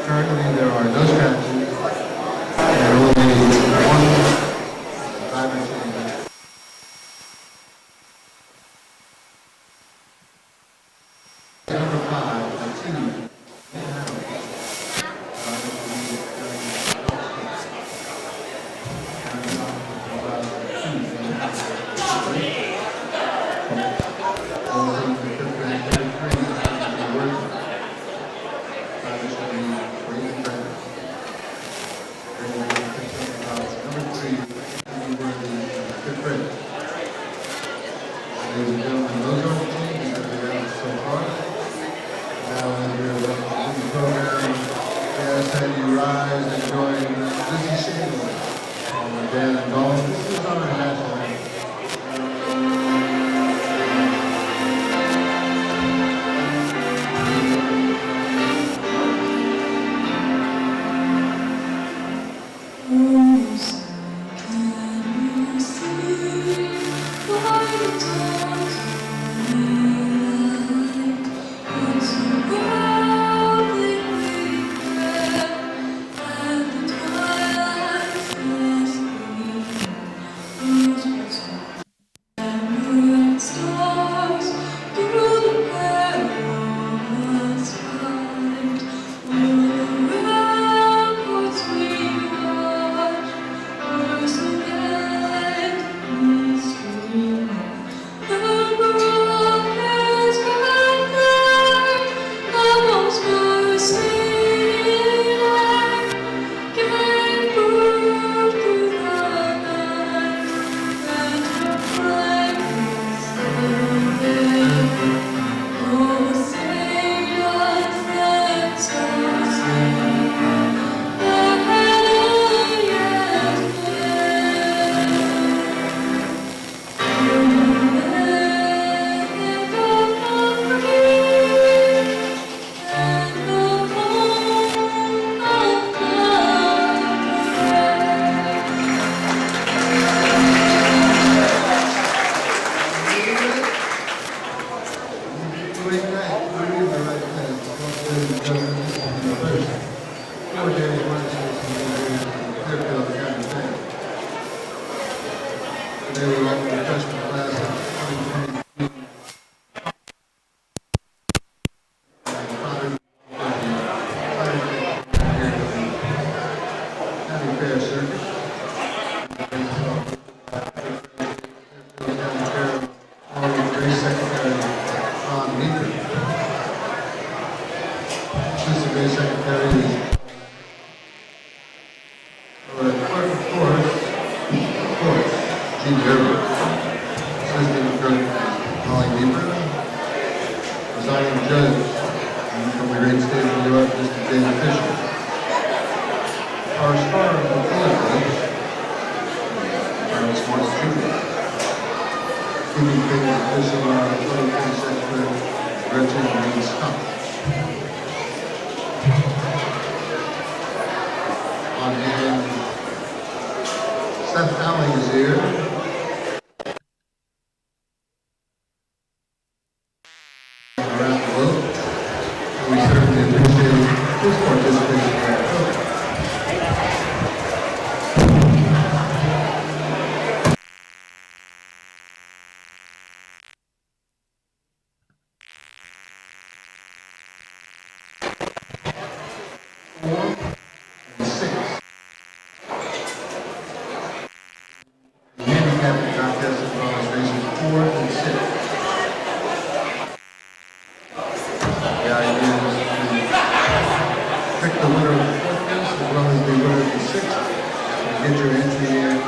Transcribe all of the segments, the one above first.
Currently, there are no scratches, and only one driver change. Number 5, 2. Ladies and gentlemen, those are the changes that we have so far. Now, as we are about to the program, yes, and you rise and join Lizzie Shane, Dan and Dawn. This is our national anthem. They were all in the freshman class of 2020. County Fair Circuit. Race Secretary Ron Meeker. Assistant Race Secretary is Clerk of Course, Gene Gerber. Assistant Clerk Holly Meeker. Presiding Judge from the great state of New York, Mr. David Fisher. Our star of the Clearfield, Charles Morris Jr. Keeping things official on 2026 with Gretchen Green Scott. On hand, Seth Alling is here. Around the globe. And we certainly appreciate his participation in that program. Pick the winner of the fourth race as well as the winner of the sixth. And get your entry in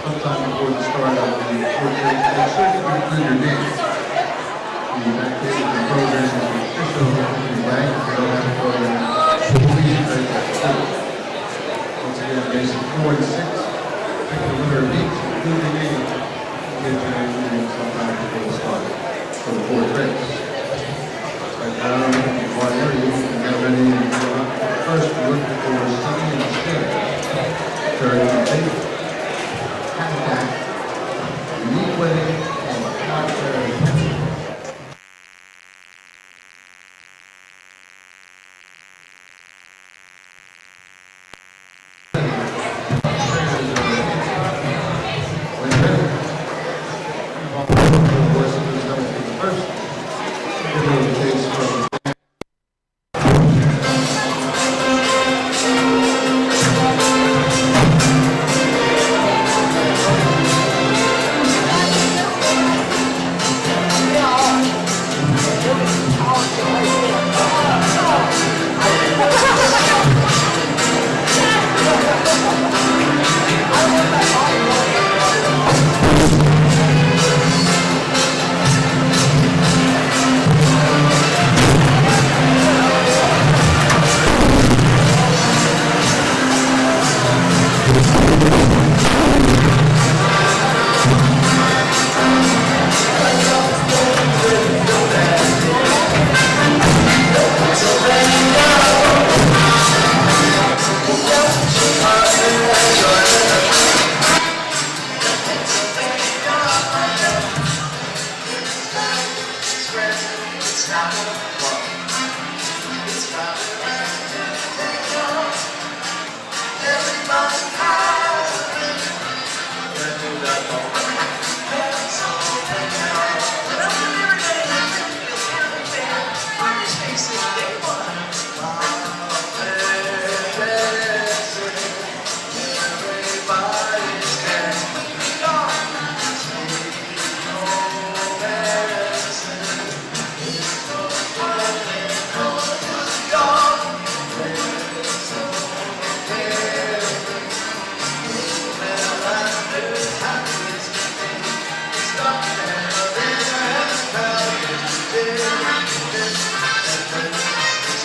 sometime before the start of the fourth race. Make sure you include your name. The activity of the program is the official entry bank. If you don't have a program, please write that too. Once again, races 4 and 6. Pick the winner of each, include your name. Get your entry in sometime before the start for the fourth race. Right now, one area, you can get ready and go up. First, we look for Sunny and Sting. Third, David. Habitat, Leeway, and Contrary.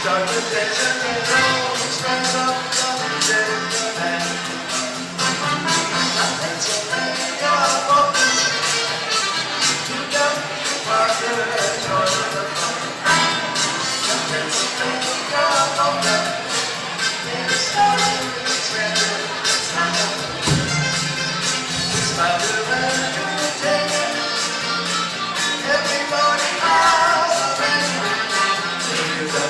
Start the dancing and roll, stress up the day. Pennsylvania, open to the market, joy of the fun. Pennsylvania, open, it's starting to trend. It's my little entertainment. Every morning I'll bring you the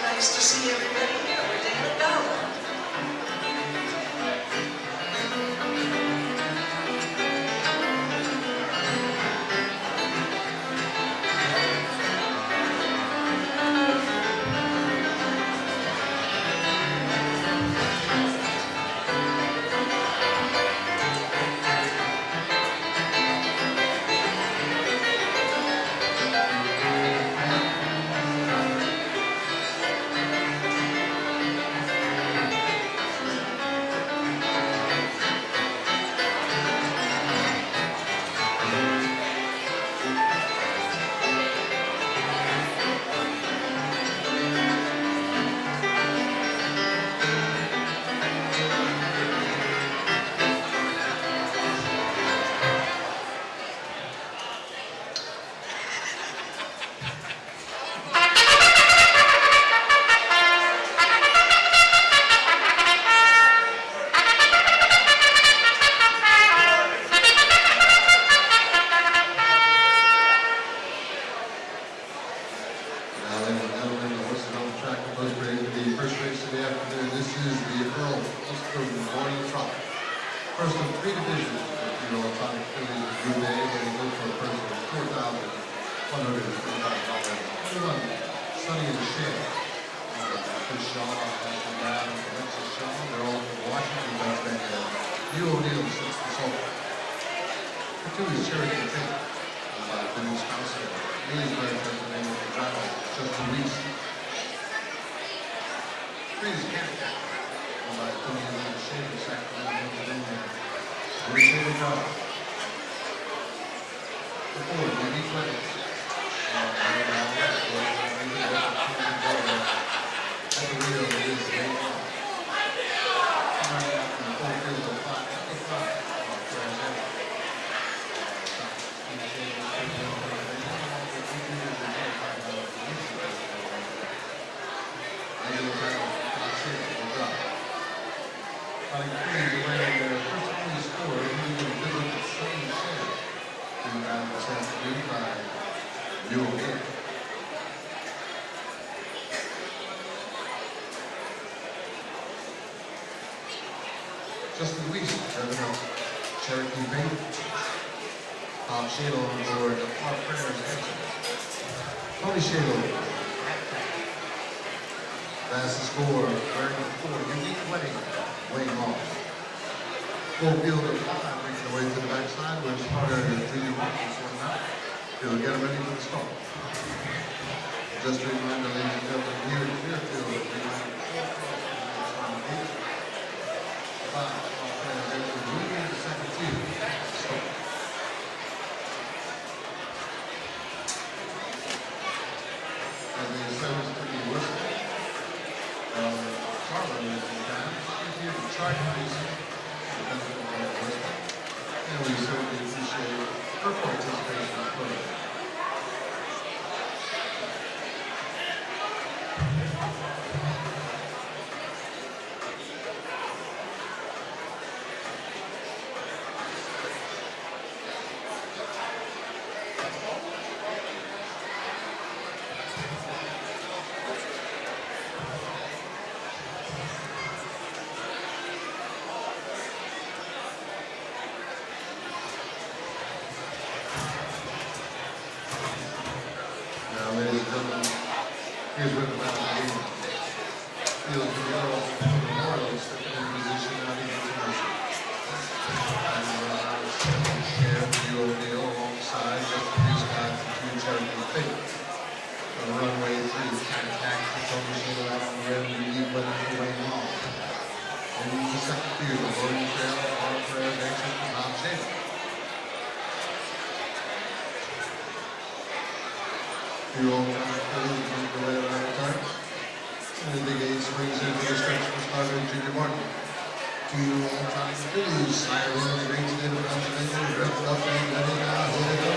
Nice to see everybody here. Where'd Dana go? First of three divisions, you know, Atomic Phillies in Group A, where they go for a purse of $4,125. Everyone, Sonny and Cher, Chris Shaw, Ashley Brown, Alexis Shaw, they're all from Washington, that's been New O'Neill since the salt. The two is Cherokee Tate, Denise Houser, Leesburg, Pennsylvania, the driver, Justin Reese. Three is Cat, Tony and Shaver, Sacramento, Pennsylvania. Richard McCall. The four, Unique Weddings. At the wheel is Ray Long. The four field of 555. Justin Weiss, Reverend Cherokee Bay. Bob Shadle on board, Our Prayers Answer. Tony Shadle. That's the score, wearing the four, Unique Wedding, Wayne Hall. Full field of 5, reaching away to the backside, where starter Junior Martin sorting out. He'll get him ready for the start. Just a reminder, ladies and gentlemen, here at Clearfield, we have 5. The second team. And the service to be whistled. Carlo is in town. He's here to charge racing. And we certainly appreciate her participation as well. Ladies and gentlemen, here's where the battle begins. Field to the yellow, Memorial, second in position, not even to mercy. And Sheriff New O'Neill alongside Justin Reese guys and 2 Cherokee Fate. The runway 3 is attack to Tony Shadle out on the red and Unique Wedding for Wayne Hall. And the second field, the Loading Trail, Our Prayers Answer to Bob Shadle. Few old time Phillies make the way around the turn. And the big 8 swings into the stretch for starter Junior Martin. 2 old time Phillies, Sirens, Green State of Pennsylvania, revved up and ready now, here they go.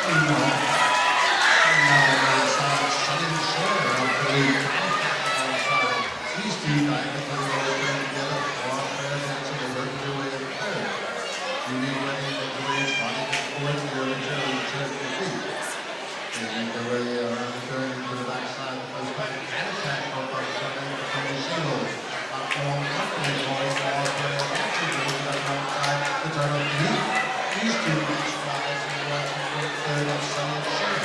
And now the side, Sonny Cher out the lead. Alongside these 2 guys that put it all together. Our Prayers Answer, they work their way to the third. Unique Wedding, the Boys, Bonnie, the fourth, the original Cherokee Feet. They make their way around the turn into the backside. The first time, and attack up on the front end for Tony Shadle. Platform company going for Our Prayers Answer. Goes to that right side to turn up the heat. These 2 beach guys in the right and third of Sonny and Cher.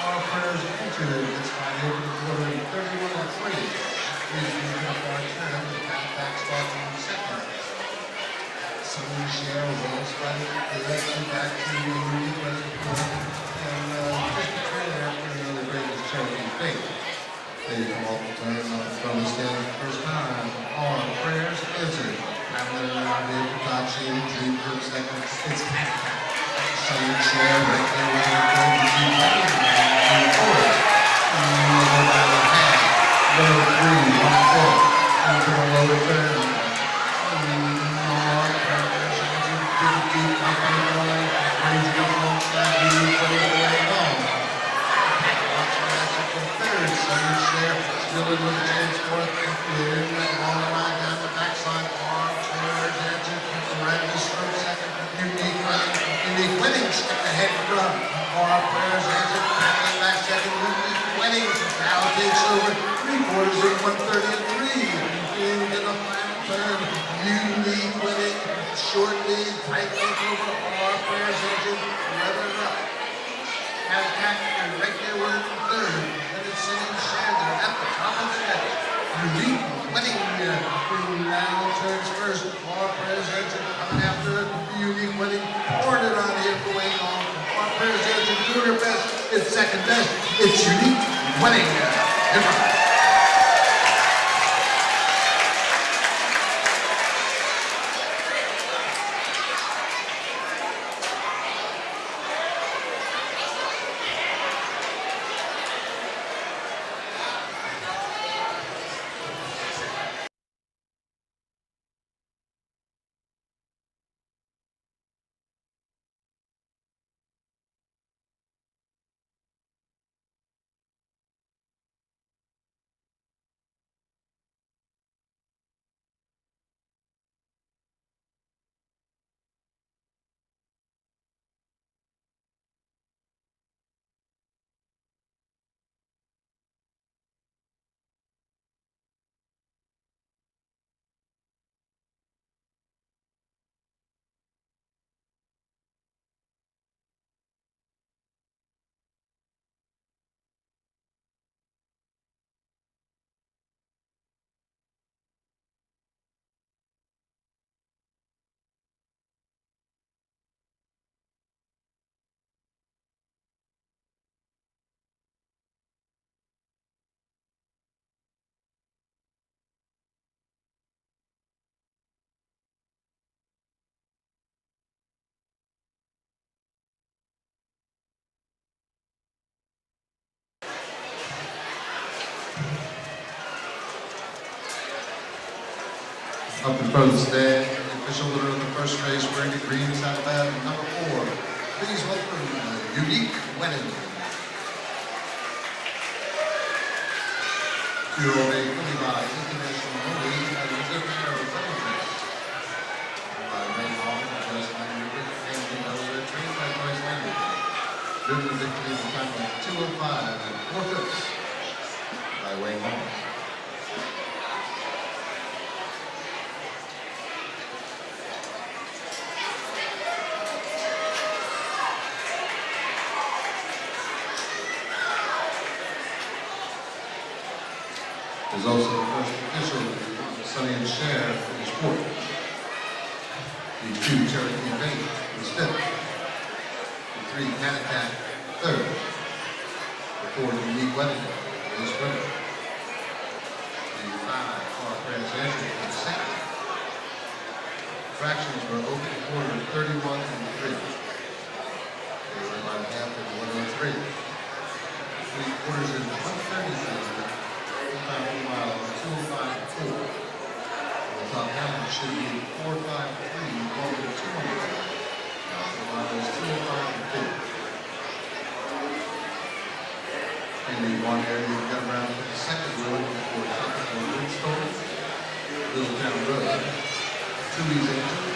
Our Prayers Answer gets by the open quarter 31-3. He's moving up our turn. The back starts on the second. Sonny and Cher rolls right into the left and back to Unique Wedding and just a trailer after another greatest Cherokee Fate. They come off the turn up in front of the stand for the first time. Our Prayers Answered. Traveling around the Hitachi and Dream for seconds. It's attack. Sonny and Cher right there with the third to see Wedding and the fourth. And then we'll go by the half. Low 3, 1-4. Into the lower turn. Still in with James Forth, clearing that long line down the backside. Our Prayers Answer, Randy Stroke second. Unique Wedding stick ahead from Our Prayers Answer, back second. Unique Wedding now takes over 3/4 in 1:30 and 3. Into the final turn. third, Leonard City and Shander at the top of the net. Unique Wedding now turns first. Marquez Edson coming after it. The Unique Wedding pouring it on here for Wayne Hall. Marquez Edson doing her best. It's second best. It's Unique Wedding. Up in front of the stand, the official winner of the first race, wearing the green saddlebag, number 4. Please welcome Unique Wedding. 2-year-old A, filly by International Only, and the different Arizona race. By Wayne Hall, Joyce Langley, and Elder, trained by Joyce Langley. Driven to victory in the time of 2:05 and 4/5 by Wayne Hall. Is also the first official Sonny and Cher for the sport. The 2 Cherokee Bay was 5th. The 3 Canacat 3rd. The 4 Unique Wedding is winner. The 5 Marquez Edson was 2nd. Fractions were open quarter 31 and 3. They were about half of 103. 3 quarters is 133. 5 miles, 205.4. The top half should be 453, over 200. The mile is 205.4. In the one area, you've got around the second road before top of the Woodstone, Littletown Road, 2 East Angel,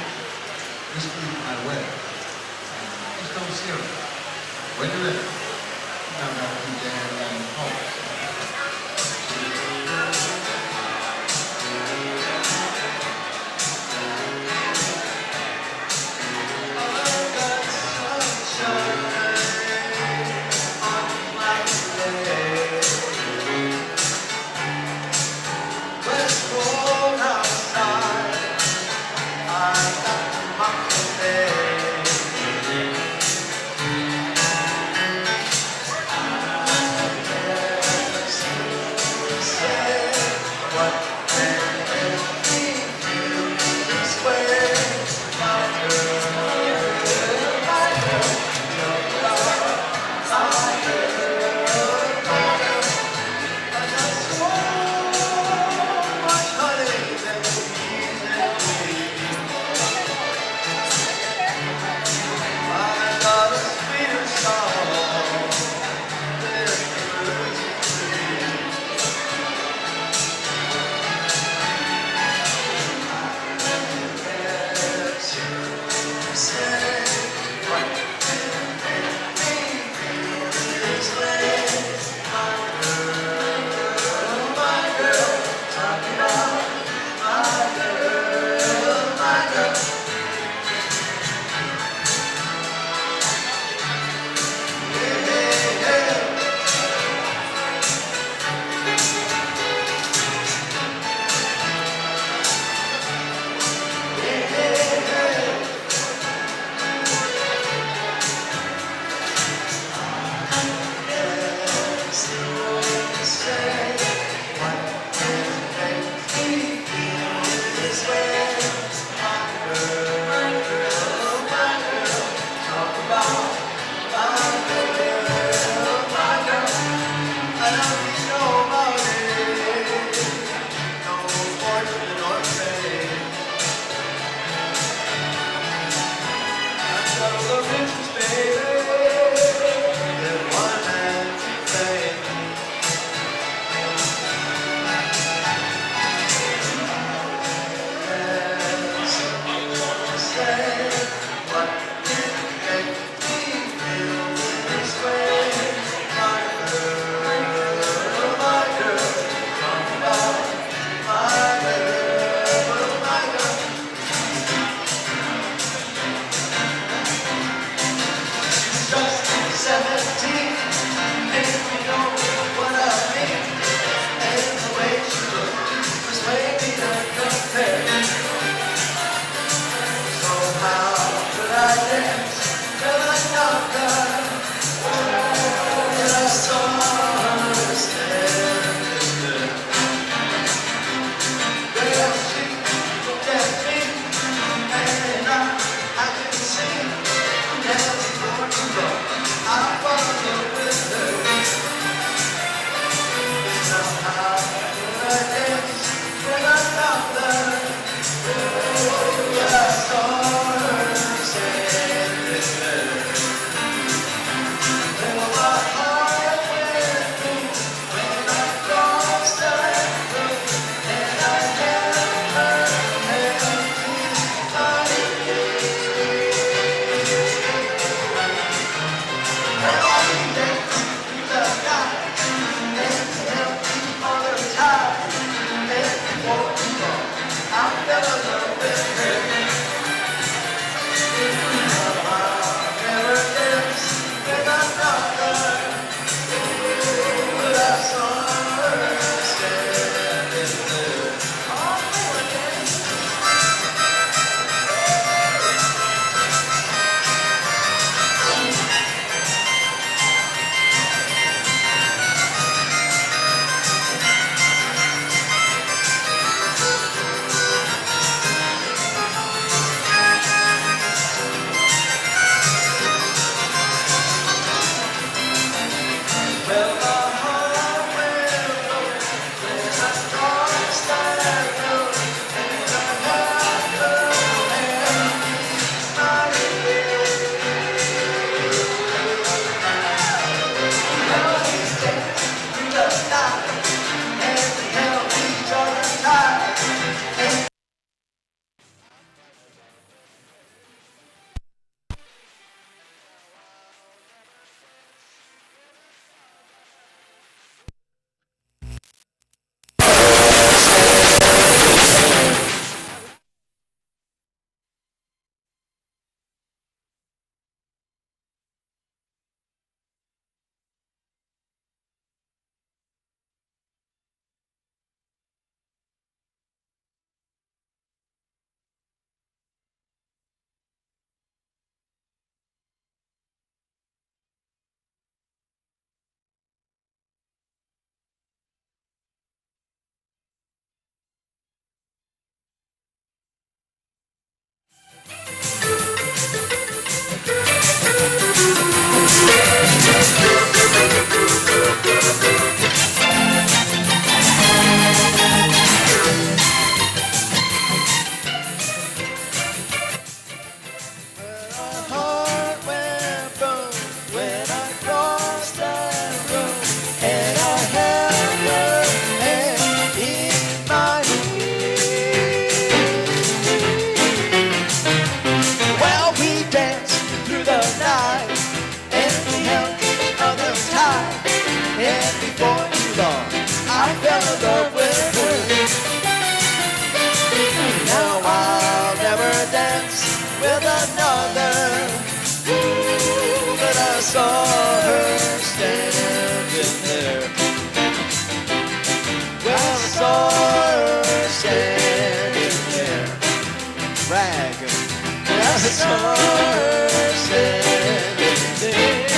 Whiskey Highway, and Keystone Sierra. When you're ready, now back to Dan and Paul. this way. My girl, my girl, talk about my girl, my girl. I don't need nobody, no fortune or fame. I tell the riches, baby, that one man can play. saw her standing there. Well, I saw her standing there, bragging. Well, I saw her standing there.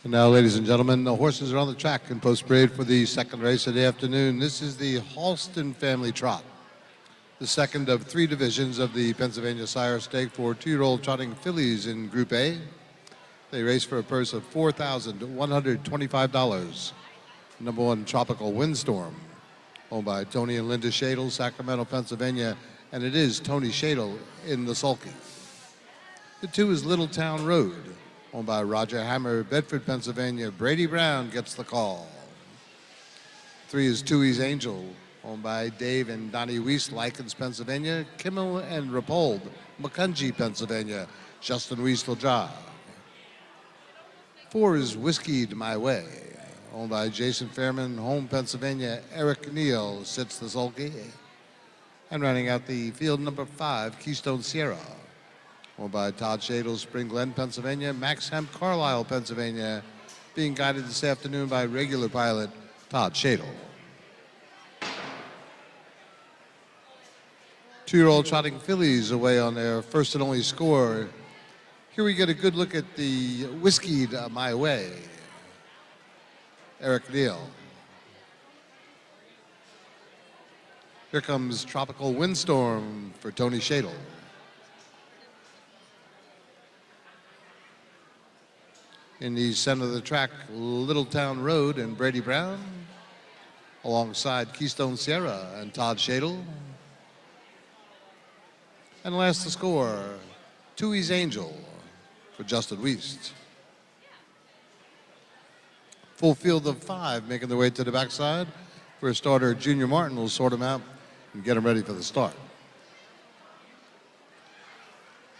And now, ladies and gentlemen, the horses are on the track in post-parade for the second race of the afternoon. This is the Halston Family Trot, the second of three divisions of the Pennsylvania Sire Stake for two-year-old trotting fillies in Group A. They race for a purse of $4,125. Number one, Tropical Windstorm, owned by Tony and Linda Shadle, Sacramento, Pennsylvania, and it is Tony Shadle in the sulky. The two is Little Town Road, owned by Roger Hammer, Bedford, Pennsylvania. Brady Brown gets the call. Three is Toohey's Angel, owned by Dave and Donnie Weiss, Likens, Pennsylvania. Kimmel and Rapold, Macungie, Pennsylvania. Justin Weiss will drive. Four is Whiskeyed My Way, owned by Jason Fairman, home Pennsylvania. Eric Neal sits the sulky. And running out the field, number 5, Keystone Sierra, owned by Todd Shadle, Spring Glen, Pennsylvania. Max Hemp, Carlisle, Pennsylvania, being guided this afternoon by regular pilot Todd Shadle. Two-year-old trotting fillies away on their first and only score. Here we get a good look at the Whiskeyed My Way, Eric Neal. Here comes Tropical Windstorm for Tony Shadle. In the center of the track, Little Town Road and Brady Brown, alongside Keystone Sierra and Todd Shadle. And last to score, Toohey's Angel for Justin Weiss. Full field of 5 making their way to the backside, where starter Junior Martin will sort them out and get them ready for the start.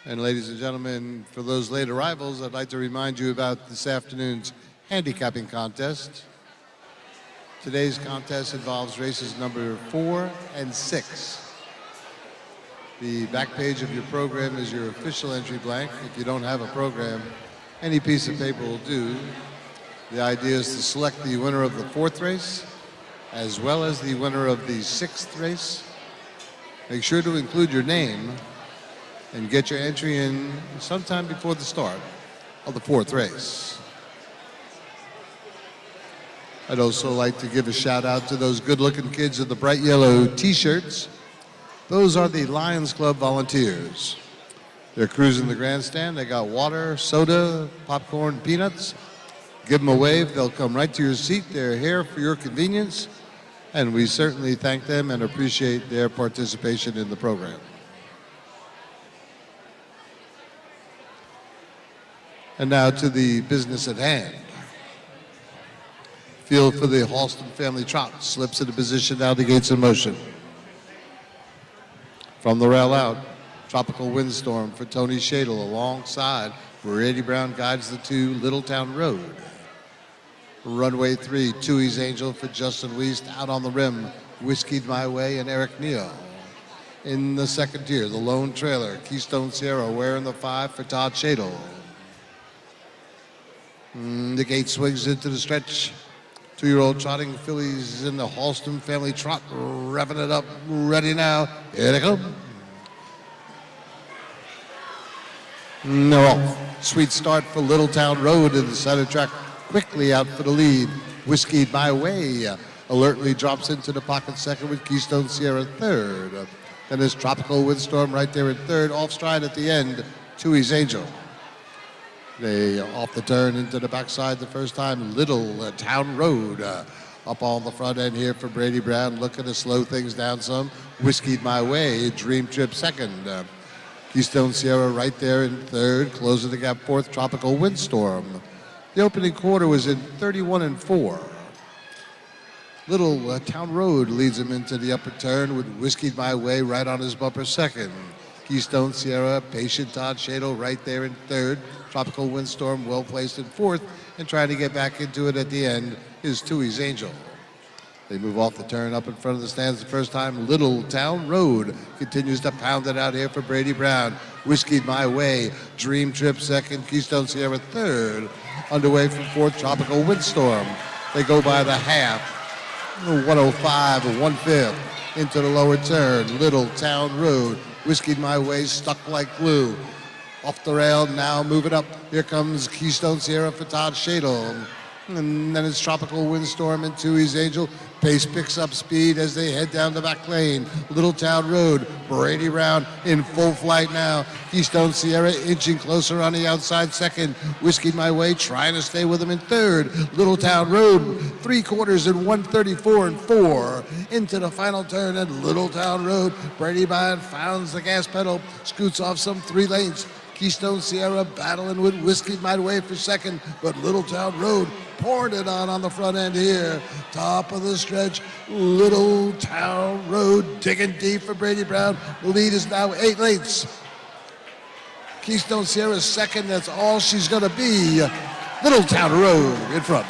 And ladies and gentlemen, for those late arrivals, I'd like to remind you about this afternoon's handicapping contest. Today's contest involves races number 4 and 6. The back page of your program is your official entry blank. If you don't have a program, any piece of paper will do. The idea is to select the winner of the 4th race, as well as the winner of the 6th race. Make sure to include your name and get your entry in sometime before the start of the 4th race. I'd also like to give a shout out to those good-looking kids in the bright yellow t-shirts. Those are the Lions Club volunteers. They're cruising the grandstand. They got water, soda, popcorn, peanuts. Give them a wave. They'll come right to your seat. They're here for your convenience, and we certainly thank them and appreciate their participation in the program. And now to the business at hand. Field for the Halston Family Trot slips into position, now the gates in motion. From the rail out, Tropical Windstorm for Tony Shadle alongside Brady Brown guides the two, Little Town Road. Runway 3, Toohey's Angel for Justin Weiss. Out on the rim, Whiskeyed My Way and Eric Neal. In the second tier, the lone trailer, Keystone Sierra wearing the 5 for Todd Shadle. The gate swings into the stretch. Two-year-old trotting fillies in the Halston Family Trot, revving it up, ready now. Here they come. No, sweet start for Little Town Road in the center track. Quickly out for the lead. Whiskeyed My Way alertly drops into the pocket second with Keystone Sierra third. Then there's Tropical Windstorm right there in third. Off stride at the end, Toohey's Angel. They off the turn into the backside the first time. Little Town Road up on the front end here for Brady Brown, looking to slow things down some. Whiskeyed My Way, Dream Trip second. Keystone Sierra right there in third, closing the gap fourth, Tropical Windstorm. The opening quarter was in 31-4. Little Town Road leads him into the upper turn with Whiskeyed My Way right on his bumper second. Keystone Sierra, patient Todd Shadle right there in third. Tropical Windstorm well placed in fourth, and trying to get back into it at the end is Toohey's Angel. They move off the turn up in front of the stands the first time. Little Town Road continues to pound it out here for Brady Brown. Whiskeyed My Way, Dream Trip second, Keystone Sierra third. Underway from fourth, Tropical Windstorm. They go by the half, 105 or 1/5 into the lower turn. Little Town Road, Whiskeyed My Way stuck like glue. off the rail, now moving up. Here comes Keystone Sierra for Todd Shadle. And then it's Tropical Windstorm and Toohey's Angel. Pace picks up speed as they head down the back lane. Littletown Road, Brady Brown in full flight now. Keystone Sierra inching closer on the outside second. Whiskey My Way trying to stay with him in third. Littletown Road, 3/4 in 1:34 and 4. Into the final turn at Littletown Road. Brady Brown finds the gas pedal, scoots off some 3 lanes. Keystone Sierra battling with Whiskey My Way for second, but Littletown Road pouring it on the front end here. Top of the stretch, Littletown Road digging deep for Brady Brown. The lead is now 8 lengths. Keystone Sierra second, that's all she's gonna be. Littletown Road in front.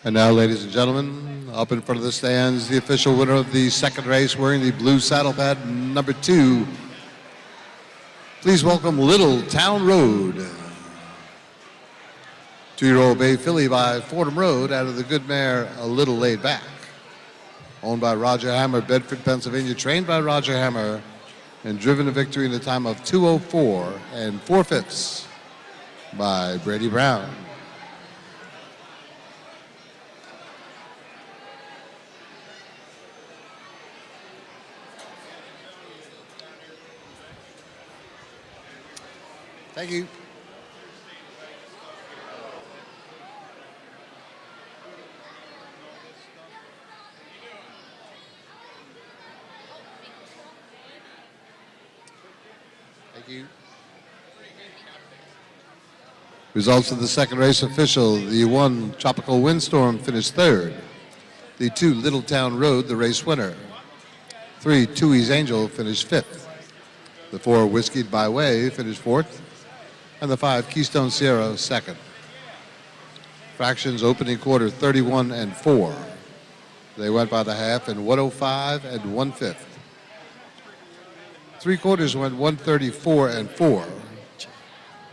And now, ladies and gentlemen, up in front of the stands, the official winner of the second race wearing the blue saddle pad, number 2. Please welcome Littletown Road. 2-year-old bay filly by Fordham Road out of the good mare, A Little Laid Back. Owned by Roger Hammer, Bedford, Pennsylvania, trained by Roger Hammer, and driven to victory in the time of 2:04 and 4/5 by Brady Brown. Thank you. Thank you. Results of the second race official. The 1 Tropical Windstorm finished third. The 2 Littletown Road, the race winner. 3 Toohey's Angel finished fifth. The 4 Whiskey My Way finished fourth. And the 5 Keystone Sierra second. Fractions opening quarter 31 and 4. They went by the half in 1:05 and 1/5. 3/4 went 1:34 and 4.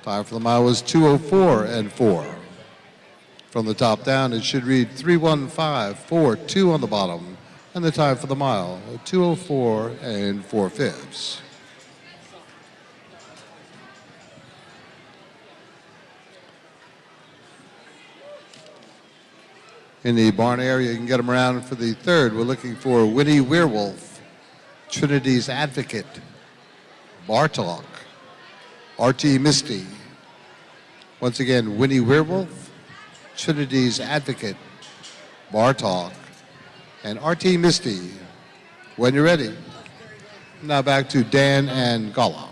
Time for the mile was 2:04 and 4. From the top down, it should read 3:15.42 on the bottom, and the time for the mile 2:04 and 4/5. In the barn area, you can get them around for the third. We're looking for Winnie Werewolf, Trinity's Advocate, Bartalk, RT Misty. Once again, Winnie Werewolf, Trinity's Advocate, Bartalk, and RT Misty. When you're ready. Now back to Dan and Gala.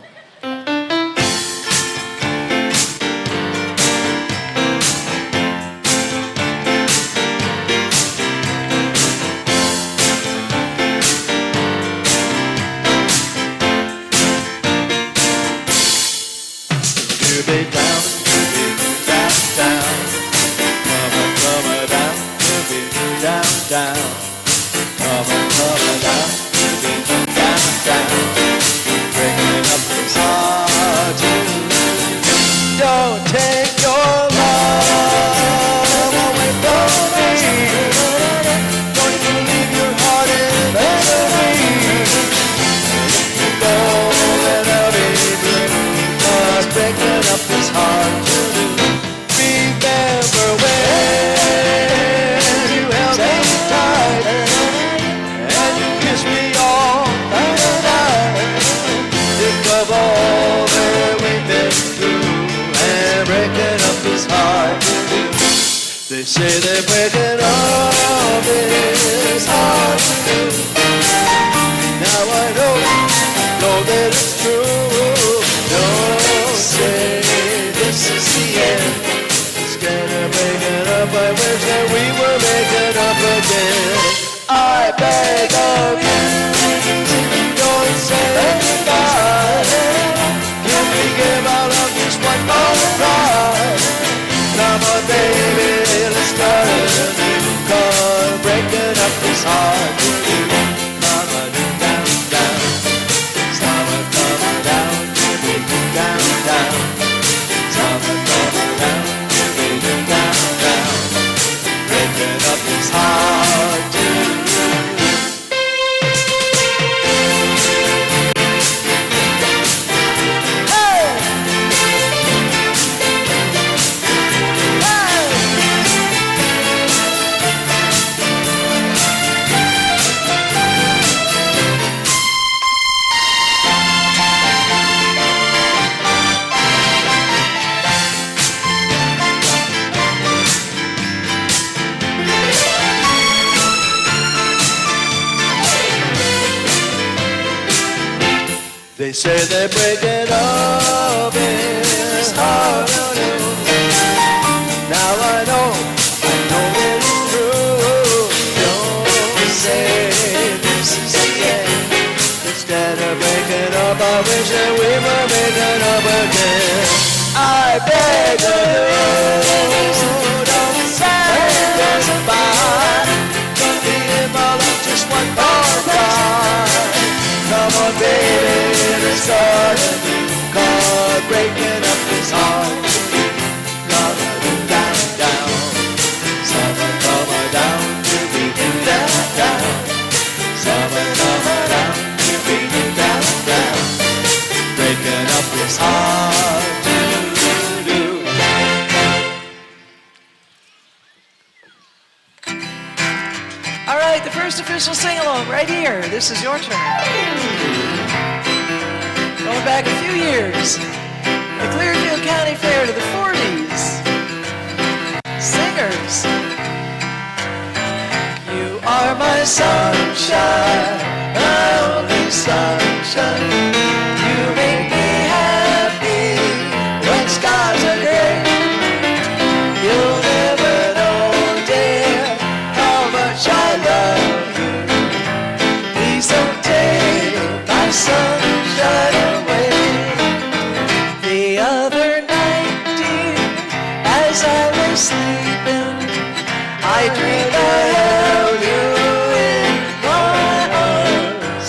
Down, down, down. Come on, come on. say that breaking up is hard to do. Now I know that it's true. Don't say this is the end. Instead of breaking up, I wish that we were making up again. I beg of you, don't say goodbye. Can we give our love just one more try? Come on, baby, let's start a new car. Breaking up is hard to do. Mama, do down, down. Summer coming down, do down, down. Summer coming down, do down, down. Breaking up is hard to do. They say that breaking up is hard to do. Now I know it's true. Don't say this is the end. Instead of breaking up, I wish that we were making up again. I beg of you, don't say goodbye. Don't be involved, just one more time. Come on, baby. Start a new car, breaking up is hard to do. Gonna do down, down. Summer coming down to be down, down. Summer coming down to be down, down. Breaking up is hard to do. All right, the first official sing-along right here. This is your turn. Going back a few years, the Clearfield County Fair to the 40s. Singers. You are my sunshine, my only sunshine. You make me happy when skies are gray. You'll never know, dear, how much I love you. Please don't take my sunshine away. The other night, dear, as I was sleeping, I dreamed I held you in my arms.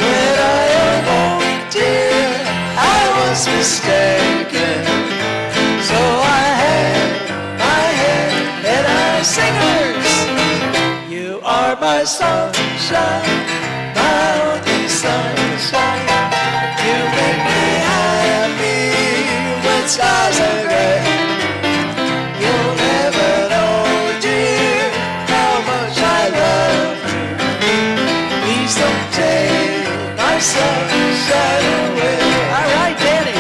When I awoke, dear, I was mistaken. So I hang my head and I singers. You are my sunshine, my only sunshine. You make me happy when skies are gray. You'll never know, dear, how much I love you. Please don't take my sunshine away. All right, Danny.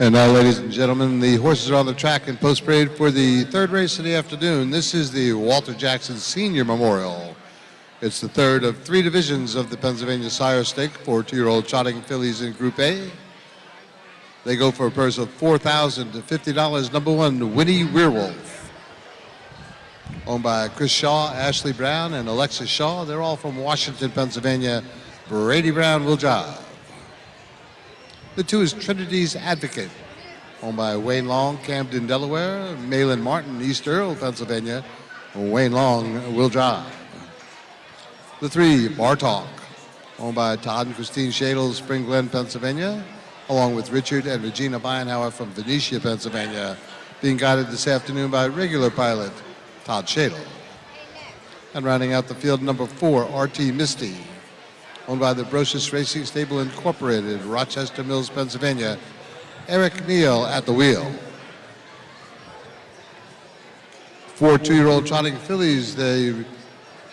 And now, ladies and gentlemen, the horses are on the track in post parade for the third race of the afternoon. This is the Walter Jackson Senior Memorial. It's the third of three divisions of the Pennsylvania Sire Stake for 2-year-old trotting fillies in Group A. They go for a purse of $4,050. Number one, Winnie Weirwolf, owned by Chris Shaw, Ashley Brown, and Alexis Shaw. They're all from Washington, Pennsylvania. Brady Brown will drive. The two is Trinity's Advocate, owned by Wayne Long, Camden, Delaware, Malin Martin, East Earl, Pennsylvania. Wayne Long will drive. The three, Bartalk, owned by Todd and Christine Shadle, Spring Glen, Pennsylvania, along with Richard and Regina Beinhauer from Venetia, Pennsylvania, being guided this afternoon by regular pilot Todd Shadle. And rounding out the field, number 4, RT Misty, owned by the Brocious Racing Stable Incorporated, Rochester Mills, Pennsylvania, Eric Neal at the wheel. 4 2-year-old trotting fillies, they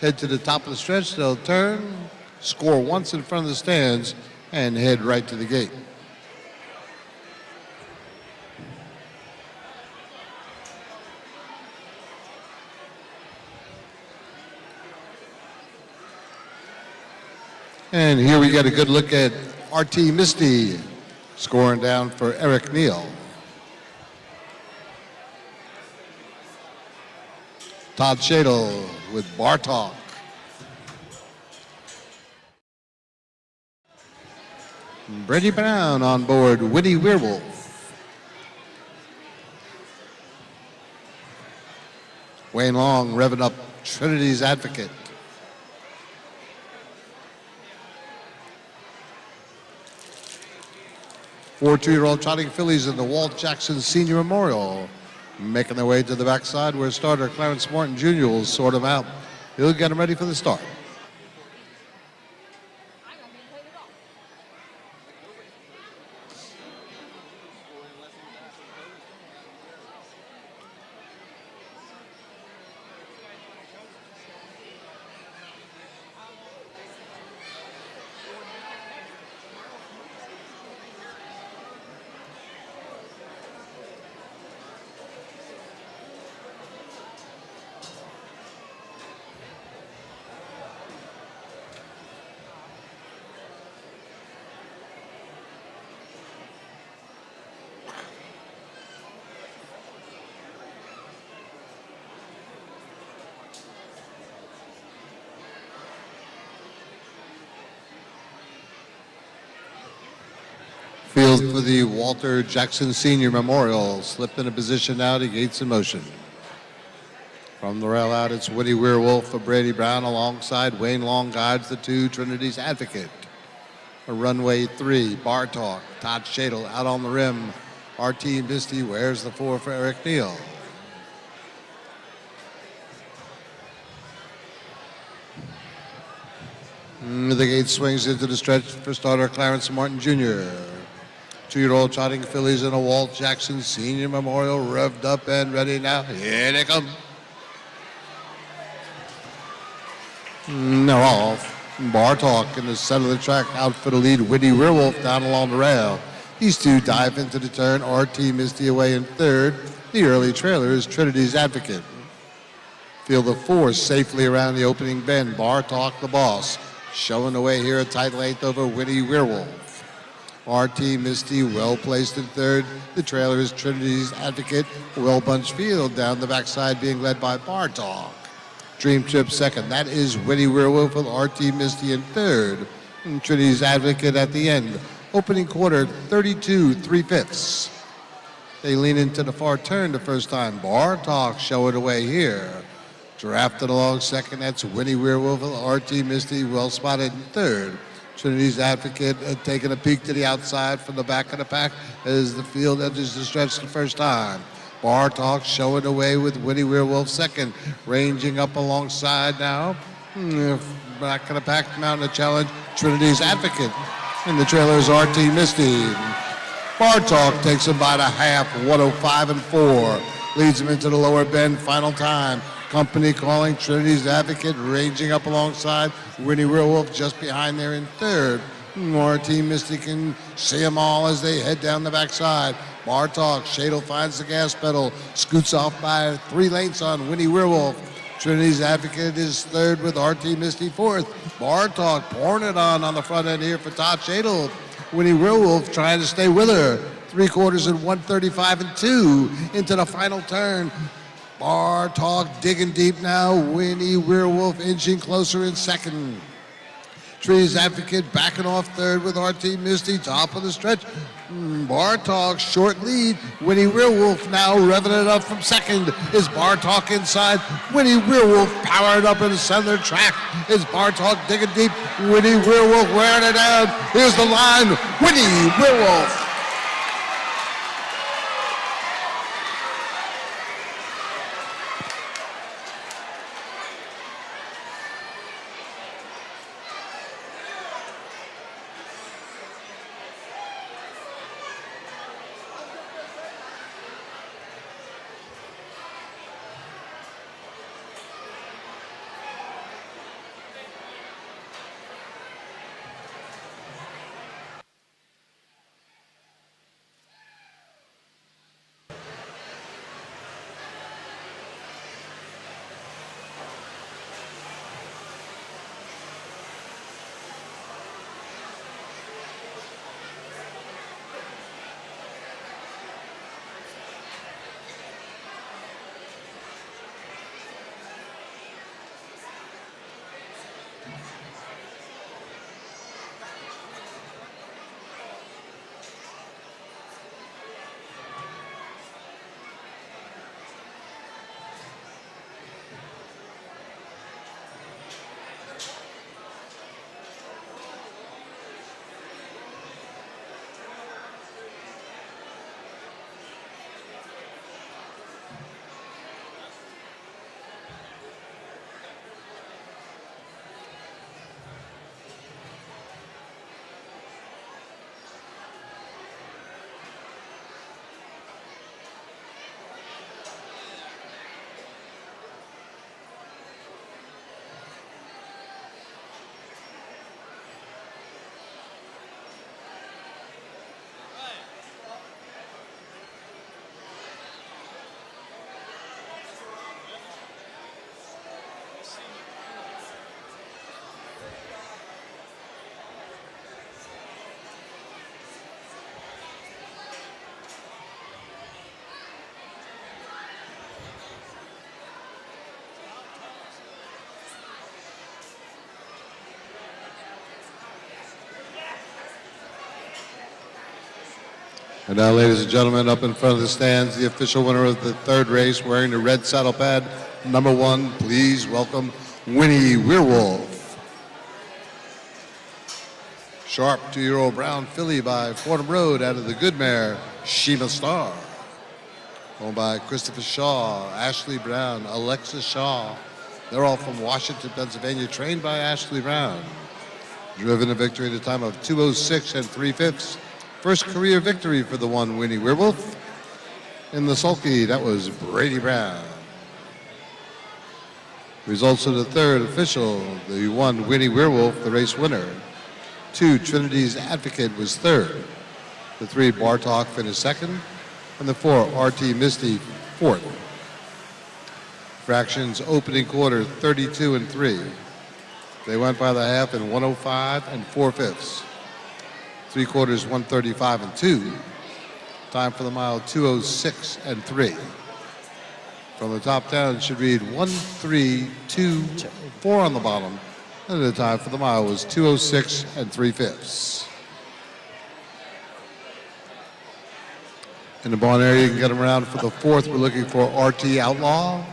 head to the top of the stretch. They'll turn, score once in front of the stands, and head right to the gate. And here we get a good look at RT Misty scoring down for Eric Neal. Todd Shadle with Bartalk. Brady Brown on board Winnie Weirwolf. Wayne Long revving up Trinity's Advocate. Four 2-year-old trotting fillies in the Walt Jackson Senior Memorial, making their way to the backside where starter Clarence Morton Jr. will sort them out. He'll get them ready for the start. Field for the Walter Jackson Senior Memorial. Slipped into position now to gates in motion. From the rail out, it's Winnie Weirwolf for Brady Brown alongside Wayne Long guides the 2, Trinity's Advocate. A runway 3, Bartalk, Todd Shadle out on the rim. RT Misty wears the 4 for Eric Neal. The gate swings into the stretch for starter Clarence Martin Jr. 2-year-old trotting fillies in a Walt Jackson Senior Memorial, revved up and ready now. Here they come. They're off. Bartalk in the center of the track, out for the lead. Winnie Weirwolf down along the rail. These two dive into the turn. RT Misty away in third. The early trailer is Trinity's Advocate. Field of 4 safely around the opening bend. Bartalk the boss, showing the way here a tight length over Winnie Weirwolf. RT Misty well placed in third. The trailer is Trinity's Advocate. Well bunched field down the backside being led by Bartalk. Dream Trip second. That is Winnie Weirwolf with RT Misty in third. And Trinity's Advocate at the end. Opening quarter 32 3/5. They lean into the far turn the first time. Bartalk showing away here. Drafted along second. That's Winnie Weirwolf with RT Misty well spotted in third. Trinity's Advocate taking a peek to the outside from the back of the pack as the field enters the stretch the first time. Bartalk showing away with Winnie Weirwolf second, ranging up alongside now. Back of the pack, mounting a challenge, Trinity's Advocate. And the trailer is RT Misty. Bartalk takes him by the half, 105-4. Leads him into the lower bend, final time. Company calling Trinity's Advocate, ranging up alongside Winnie Weirwolf just behind there in third. RT Misty can see them all as they head down the backside. Bartok, Shadle finds the gas pedal, scoots off by 3 lengths on Winnie Werewolf. Trinity's Advocate is third with RT Misty fourth. Bartok pouring it on the front end here for Todd Shadle. Winnie Werewolf trying to stay with her. 3/4 at 135 and 2 into the final turn. Bartok digging deep now. Winnie Werewolf inching closer in second. Trinity's Advocate backing off third with RT Misty, top of the stretch. Bartok short lead. Winnie Werewolf now revving it up from second. Is Bartok inside? Winnie Werewolf powered up in the center track. Is Bartok digging deep? Winnie Werewolf wearing it down. Here's the line. Winnie Werewolf. And now, ladies and gentlemen, up in front of the stands, the official winner of the third race, wearing the red saddle pad, number 1, please welcome Winnie Werewolf. Sharp 2-year-old brown filly by Fordham Road out of the good mare, Shima Star. Owned by Christopher Shaw, Ashley Brown, Alexa Shaw. They're all from Washington, Pennsylvania, trained by Ashley Brown. Driven to victory at a time of 2:06 3/5. First career victory for the one Winnie Werewolf. In the sulky, that was Brady Brown. Results of the third official, the one Winnie Werewolf, the race winner. 2, Trinity's Advocate was third. The 3, Bartok finished second. And the 4, RT Misty, fourth. Fractions opening quarter, 32 and 3. They went by the half in 105 and 4/5. 3/4, 135 and 2. Time for the mile, 2:06 and 3. From the top down, it should read 1:3.2.4 on the bottom. And the time for the mile was 2:06 and 3/5. In the barn area, you can get them around for the fourth. We're looking for RT Outlaw,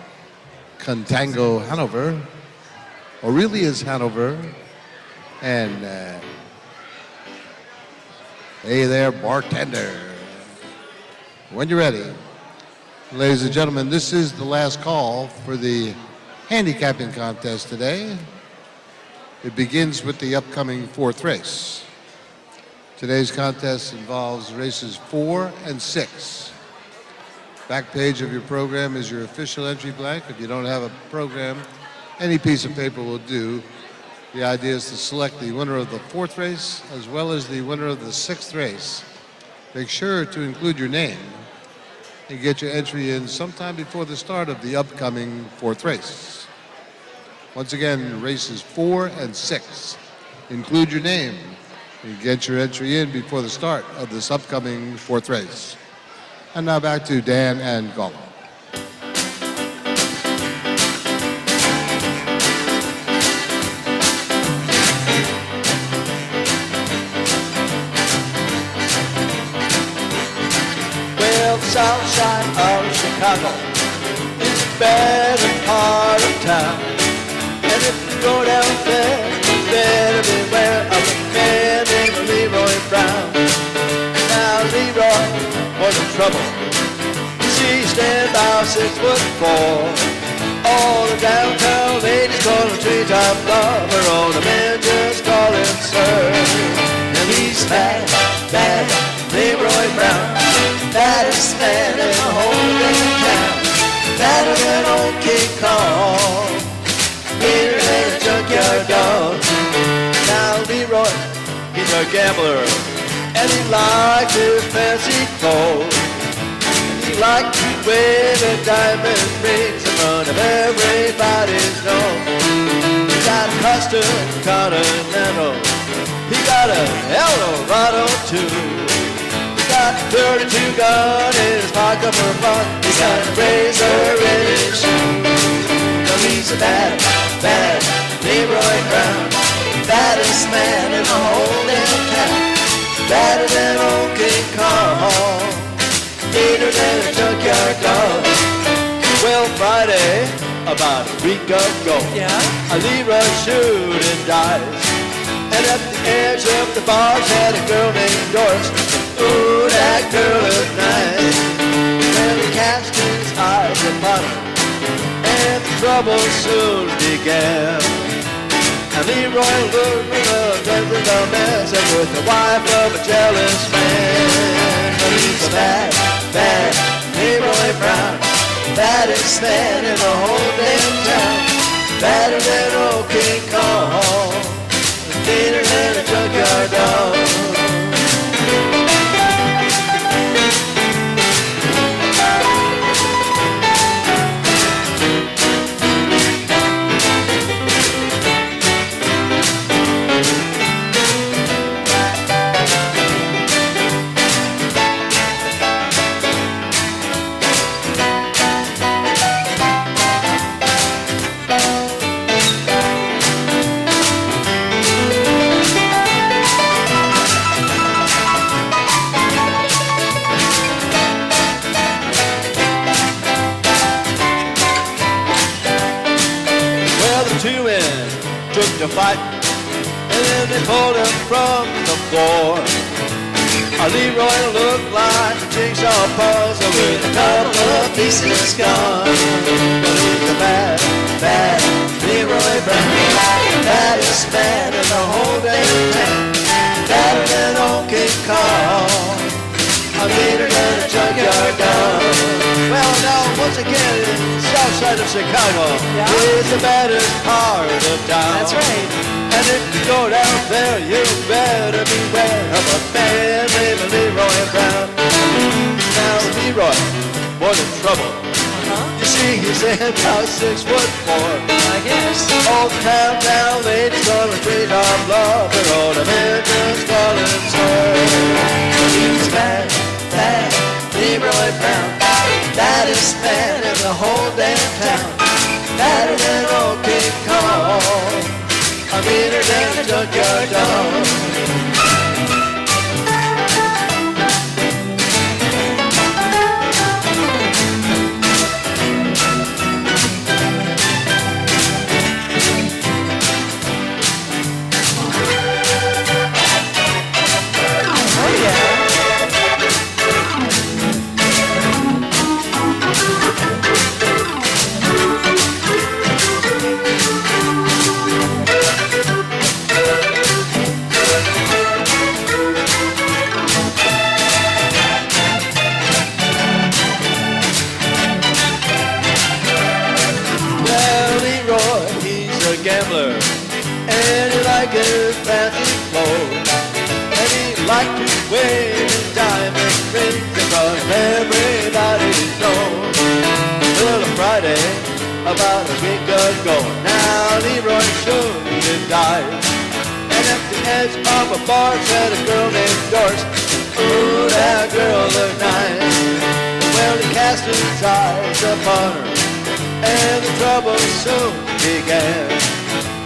Contango Hanover, Aurelius Hanover, and hey there, bartender. When you're ready. Ladies and gentlemen, this is the last call for the handicapping contest today. It begins with the upcoming fourth race. Today's contest involves races 4 and 6. Back page of your program is your official entry blank. If you don't have a program, any piece of paper will do. The idea is to select the winner of the fourth race as well as the winner of the sixth race Make sure to include your name and get your entry in sometime before the start of the upcoming 4th race. Once again, races 4 and 6. Include your name and get your entry in before the start of this upcoming 4th race. And now back to Dan and Gollum. Well, the south side of Chicago is a better part of town. And if you go down there, you better beware of a man named Leroy Brown. Now Leroy was in trouble. You see, he stand about 6'4". All the downtown ladies call him treetop lover. All the men just call him sir. And he's bad, bad Leroy Brown. Baddest man in the whole damn town. Badder than old King Kong. Meaner than a junkyard dog. Now Leroy, he's a gambler. And he likes his fancy clothes. And he likes to wear the diamond rings in front of everybody's nose. He got a custom Continental. He got a Eldorado too. Got a 32 gun in his pocket for fun. He's got a razor in his shoe. Now he's a bad, bad Leroy Brown. Baddest man in the whole damn town. Badder than old King Kong. Meaner than a junkyard dog. Well, Friday, about a week ago, a Leroy shooting dies. And at the edge of the bars had a girl named Doris. Ooh, that girl looked nice. Well, he cast his eyes upon her, and the trouble soon began. And Leroy looked with a mess, and with the wife of a jealous man. But he's a bad, bad Leroy Brown. Baddest man in the whole damn town. Badder than old King Kong. Meaner than a junkyard dog. Two men took to fight, and then they pulled him from the floor. Leroy looked like a jigsaw puzzle with a couple of pieces gone. But he's a bad, bad Leroy Brown. Baddest man in the whole damn town. Badder than old King Kong. Meaner than a junkyard dog. Well, now, once again, the south side of Chicago is the baddest part of town. That's right. And if you go down there, you better beware of a man named Leroy Brown. Now, Leroy was in trouble. You see, he's about 6'4". I guess. All the downtown ladies on the street of love, and all the men just call him sir. He's bad, bad Leroy Brown. Baddest man in the whole damn town. Badder than old King Kong. Meaner than a junkyard dog. gambler, and he liked his fancy clothes, and he like to wave in diamond rings across everybody's door. Well, a Friday, about a week ago, now Leroy showed his eyes. And at the edge of a bar sat a girl named Doris. Ooh, that girl looked nice. Well, he cast his eyes upon her, and the trouble soon began.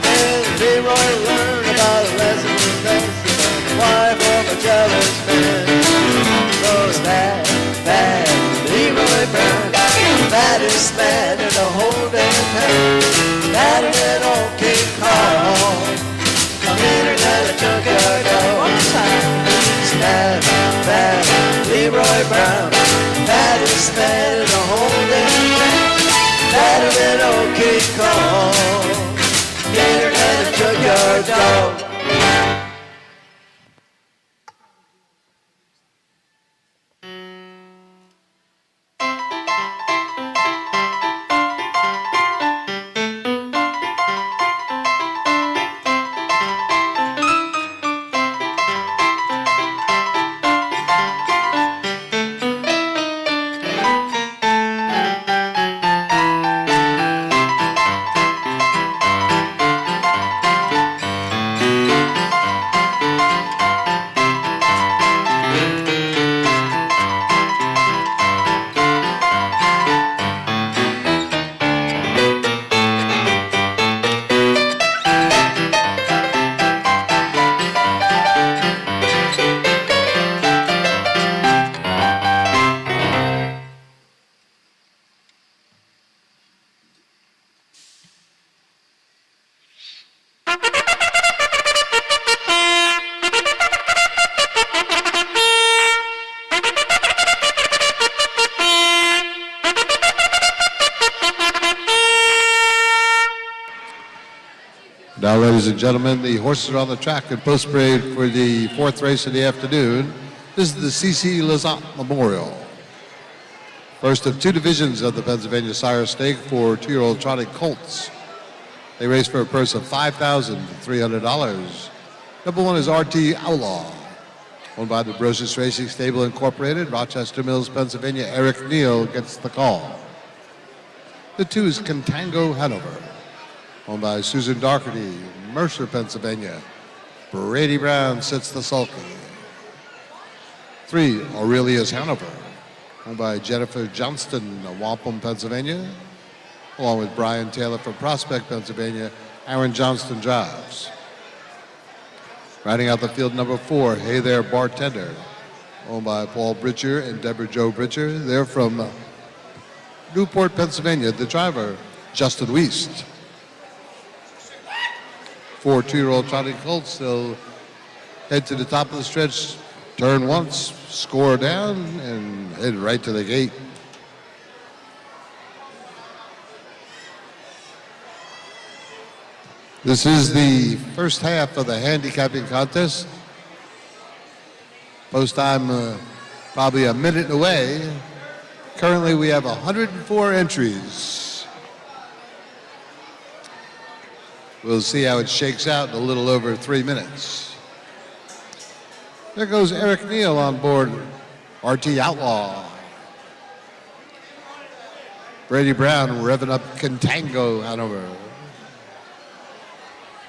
And Leroy learned about a lesson from the wife of a jealous man. So it's bad, Leroy Brown, baddest man in the whole damn town. Badder than old King Kong, meaner than a junkyard dog. He's bad, Leroy Brown, baddest man in the whole damn town. Badder than old King Kong, meaner than a junkyard dog. Now, ladies and gentlemen, the horses are on the track in post parade for the fourth race of the afternoon. This is the C.C. Lazat Memorial. First of two divisions of the Pennsylvania Sire Stake for two-year-old trotting colts. They race for a purse of $5,300. Number one is RT Outlaw, owned by the Brocious Racing Stable Incorporated, Rochester Mills, Pennsylvania. Eric Neal gets the call. The two is Contango Hanover, owned by Susan Doherty, Mercer, Pennsylvania. Brady Brown sits the sulky. 3, Aurelius Hanover, owned by Jennifer Johnston of Wampum, Pennsylvania, along with Brian Taylor from Prospect, Pennsylvania. Aaron Johnston drives. Riding out the field, number 4, Hey There Bartender, owned by Paul Britcher and Deborah Jo Britcher. They're from Newport, Pennsylvania. The driver, Justin Wiest. 4 two-year-old trotting colts. They'll head to the top of the stretch, turn once, score down, and head right to the gate. This is the first half of the handicapping contest. Post time probably a minute away. Currently we have 104 entries. We'll see how it shakes out in a little over 3 minutes. There goes Eric Neal on board RT Outlaw. Brady Brown revving up Contango Hanover.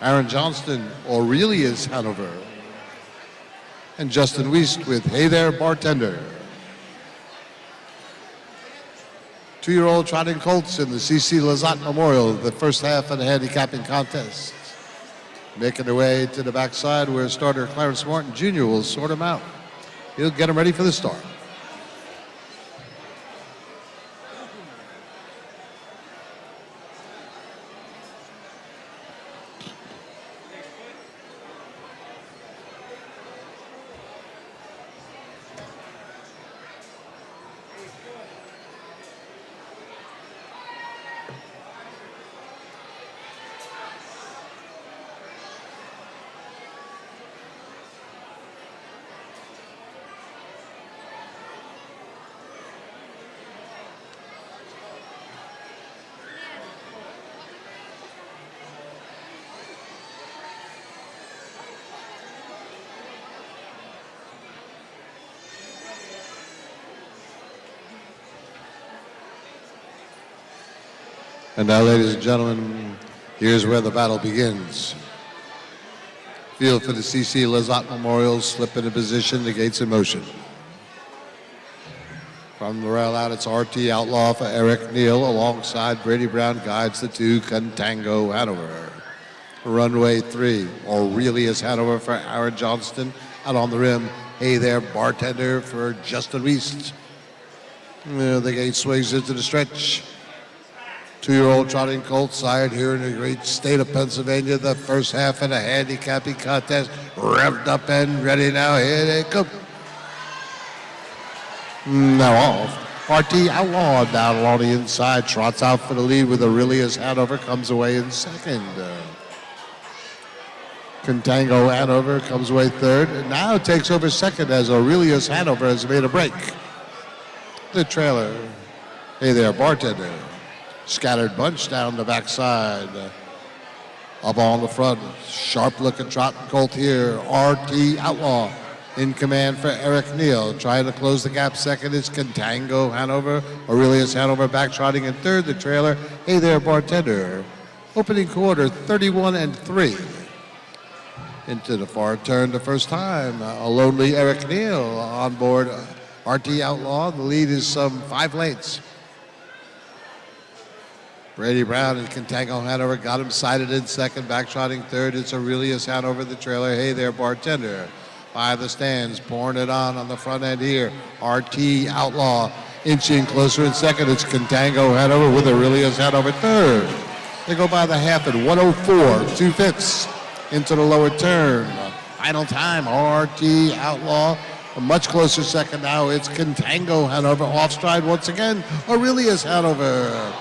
Aaron Johnston, Aurelius Hanover. And Justin Wiest with Hey There Bartender. Two-year-old trotting colts in the C.C. Lazat Memorial, the first half of the handicapping contest. Making their way to the backside where starter Clarence Martin Jr. will sort them out. He'll get them ready for the start. And now, ladies and gentlemen, here's where the battle begins. Field for the CC Lizotte Memorial, slip into position, the gates in motion. From the rail out, it's RT Outlaw for Eric Neal, alongside Brady Brown guides the two, Contango Hanover. Runway 3, Aurelius Hanover for Aaron Johnston, out on the rim. Hey there, bartender for Justin Weist. The gate swings into the stretch. 2-year-old trotting colt side here in the great state of Pennsylvania. The first half of the handicapping contest revved up and ready now. Here they come. Now off. RT Outlaw down along the inside. Trots out for the lead with Aurelius Hanover. Comes away in second. Contango Hanover comes away third. And now takes over second as Aurelius Hanover has made a break. The trailer. Hey there, bartender. Scattered bunch down the backside. Up on the front, sharp looking trotting colt here. RT Outlaw in command for Eric Neal. Trying to close the gap second is Contango Hanover. Aurelius Hanover back trotting in third. The trailer, Hey there, bartender. Opening quarter, 31-3. Into the far turn the first time. A lonely Eric Neal on board RT Outlaw. The lead is some 5 lengths. Brady Brown and Contango Hanover got him sighted in second, back trotting third. It's Aurelius Hanover, the trailer. Hey there, bartender. By the stands, pouring it on the front end here. RT Outlaw inching closer in second. It's Contango Hanover with Aurelius Hanover third. They go by the half at 104, 2/5 into the lower turn. Final time, RT Outlaw. A much closer second now. It's Contango Hanover off stride once again. Aurelius Hanover.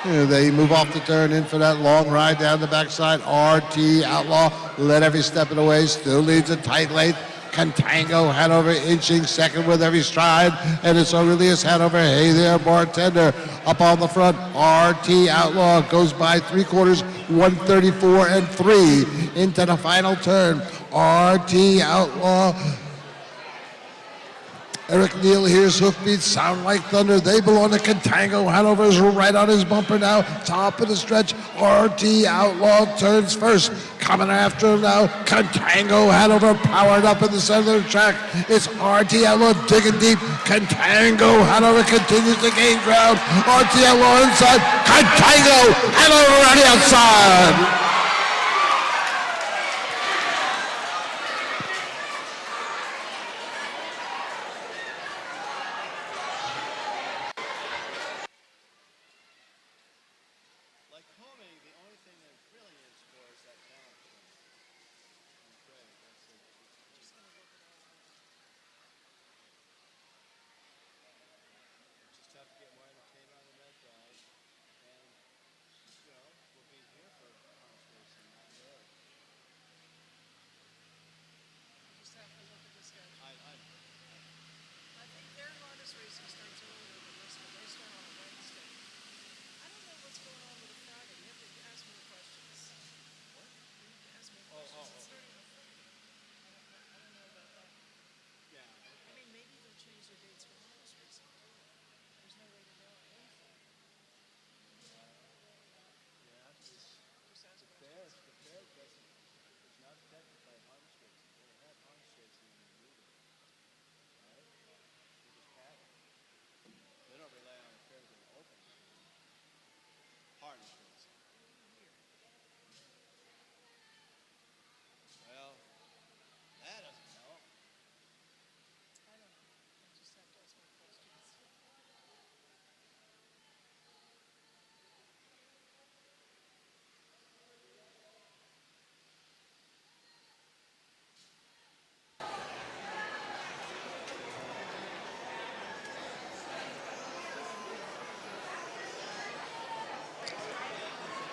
They move off the turn in for that long ride down the backside. RT Outlaw led every step of the way, still leads a tight length. Contango Hanover inching second with every stride, and it's Aurelius Hanover. Hey there, bartender, up on the front. RT Outlaw goes by 3/4, 134-3 into the final turn. RT Outlaw. Eric Neal hears hoofbeats sound like thunder. They belong to Contango Hanover's right on his bumper now. Top of the stretch. RT Outlaw turns first. Coming after him now. Contango Hanover powered up in the center of the track. It's RT Outlaw digging deep. Contango Hanover continues to gain ground. RT Outlaw inside. Contango Hanover on the outside.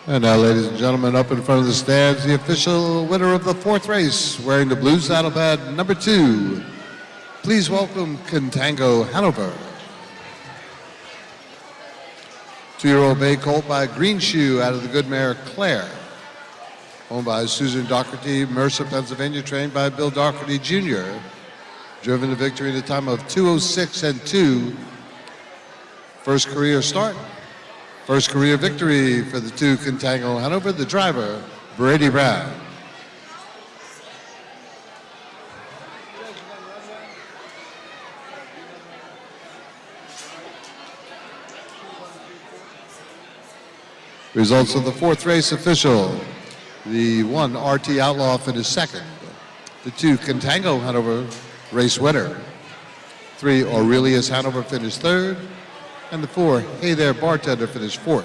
And now, ladies and gentlemen, up in front of the stands, the official winner of the 4th race, wearing the blue saddle pad, number 2. Please welcome Contango Hanover. 2-year-old bay colt by Green Shoe out of the good mare Claire. Owned by Susan Doherty, Mercer, Pennsylvania, trained by Bill Doherty Jr. Driven to victory in a time of 2:06 and 2. First career start First career victory for the 2 Contango Hanover, the driver, Brady Brown. Results of the 4th race official. The 1 RT Outlaw finished 2nd. The 2 Contango Hanover race winner. 3 Aurelius Hanover finished 3rd. And the 4 Hey There Bartender finished 4th.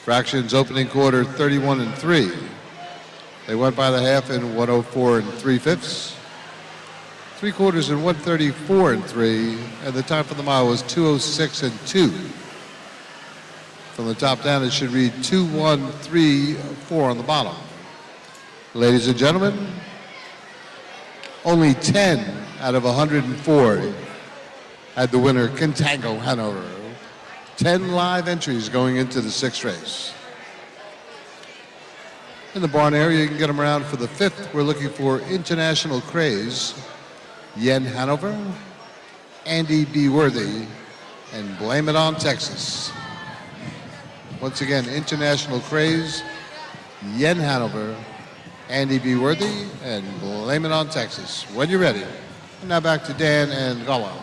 Fractions opening quarter 31 3. They went by the half in 104 3/5. 3 quarters in 134 3. And the time for the mile was 206 2. From the top down, it should read 2-1-3-4 on the bottom. Ladies and gentlemen, only 10 out of 104 had the winner, Contango Hanover. 10 live entries going into the 6th race. In the barn area, you can get them around for the 5th. We're looking for International Craze, Yen Hanover, Andy B. Worthy, and Blame It on Texas. Once again, International Craze, Yen Hanover, Andy B. Worthy, and Blame It on Texas. When you're ready. And now back to Dan and Gallo.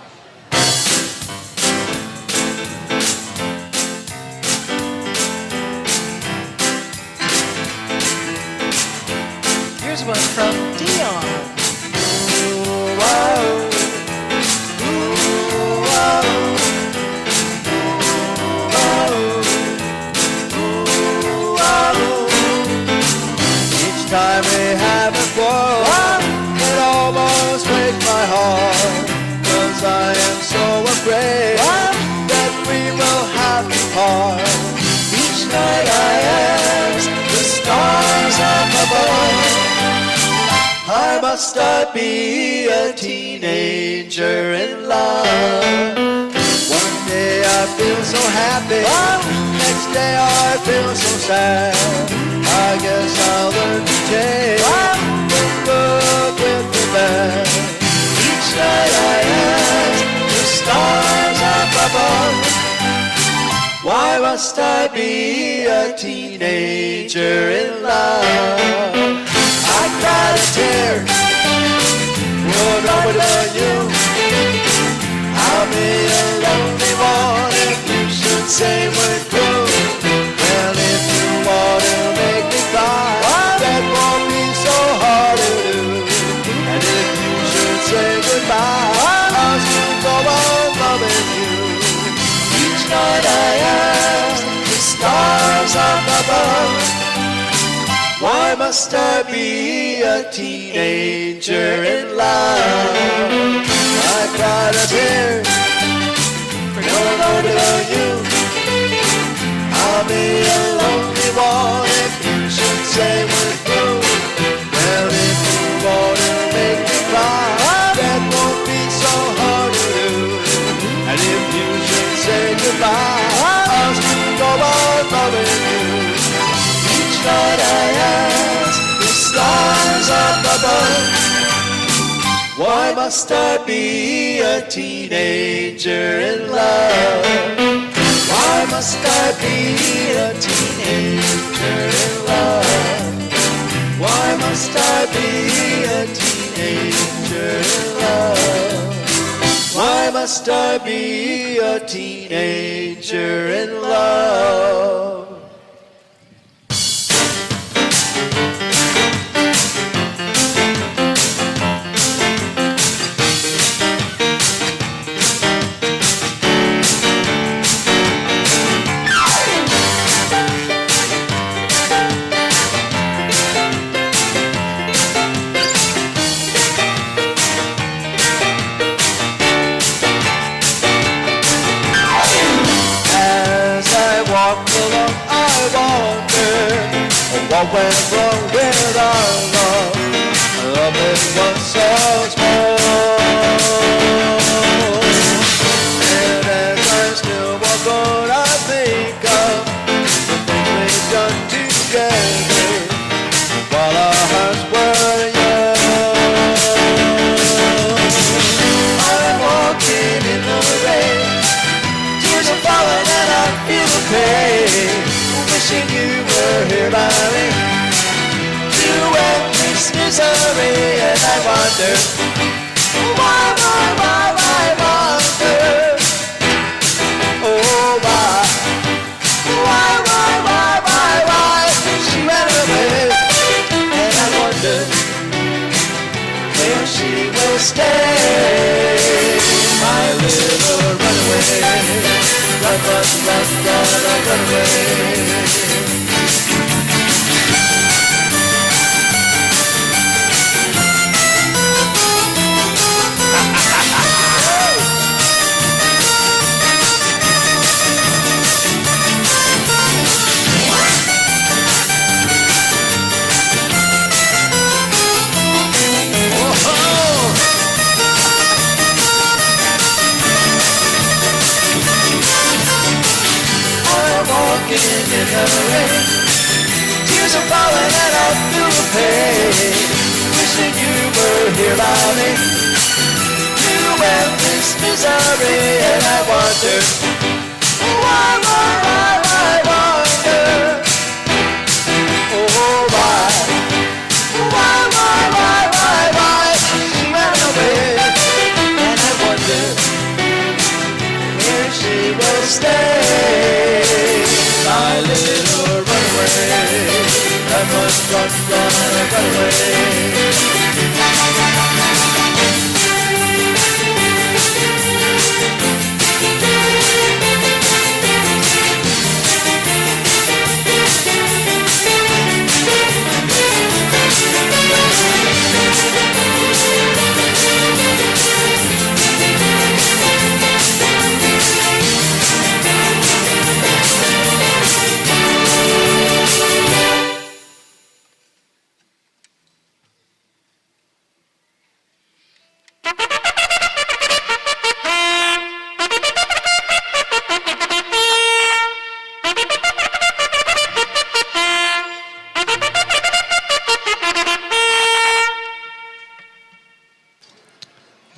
Here's one from Dion. Time we have a quarrel, it almost breaks my heart, 'cause I am so afraid that we will have to part. Each night I ask the stars up above, why must I be a teenager in love? One day I feel so happy, next day I feel so sad. I guess I'll learn to take the good with the bad. Each night I ask the stars up above, why must I be a teenager in love? I cried a tear, oh, nobody but you. I'll be a lonely one if you should say we're through. Well, if you want to make me cry, that won't be so hard to do. And if you should say goodbye, I'll still go on loving you. Each night I ask the stars up above, why must I be a teenager in love? I cried a tear for nobody but you. I'll be a lonely one if you should say we're through. Well, if you want to make me cry, that won't be so hard to do. And if you should say goodbye, I'll still go on loving you. Each night I ask the stars up above, why must I be a teenager in love? Why must I be a teenager in love? Why must I be a teenager in love? Why must I be a teenager in love? What went wrong with our love? Love it was so small. And as I still walk on, I think of the things we've done together while our hearts were young. I'm walking in the rain, tears are falling and misery, and I wonder why, wonder? Oh, why? She ran away, and I wonder where she will stay. My little runaway, run away. Walking in the rain, tears are falling and I feel the pain. Wishing you were here by me, you and this misery, and I wonder why, wonder? Oh, why? She ran away, and I wonder where she will stay. My little runaway, run away.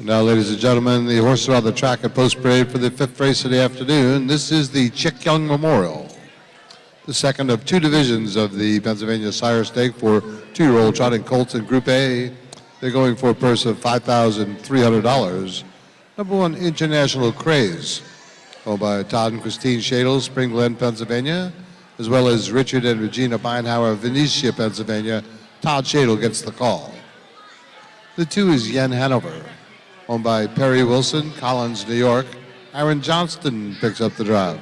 Now, ladies and gentlemen, the horses are on the track at post parade for the 5th race of the afternoon. This is the Chick Young Memorial, the second of 2 divisions of the Pennsylvania Sire Stake for 2-year-old trotting colts in Group A. They're going for a purse of $5,300. Number 1, International Craze, owned by Todd and Christine Shadle, Spring Glen, Pennsylvania, as well as Richard and Regina Beinhauer, Venetia, Pennsylvania. Todd Shadle gets the call. The 2 is Yen Hanover, owned by Perry Wilson, Collins, New York. Aaron Johnston picks up the drive.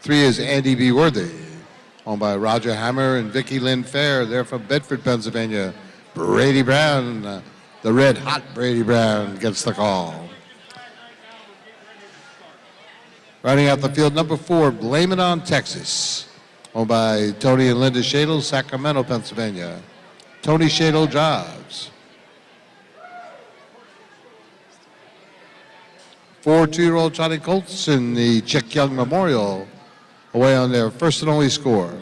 3 is Andy B. Worthy, owned by Roger Hammer and Vicki Lynn Fair. They're from Bedford, Pennsylvania. Brady Brown, the red hot Brady Brown, gets the call. Riding out the field, number 4, Blame It on Texas, owned by Tony and Linda Shadle, Sacramento, Pennsylvania. Tony Shadle drives. 4 2-year-old trotting colts in the Chick Young Memorial, away on their first and only score.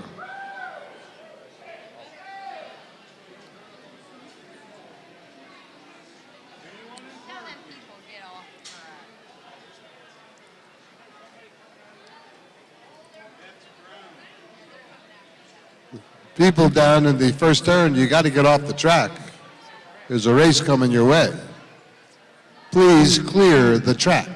People down in the first turn, you got to get off the track. There's a race coming your way. Please clear the track.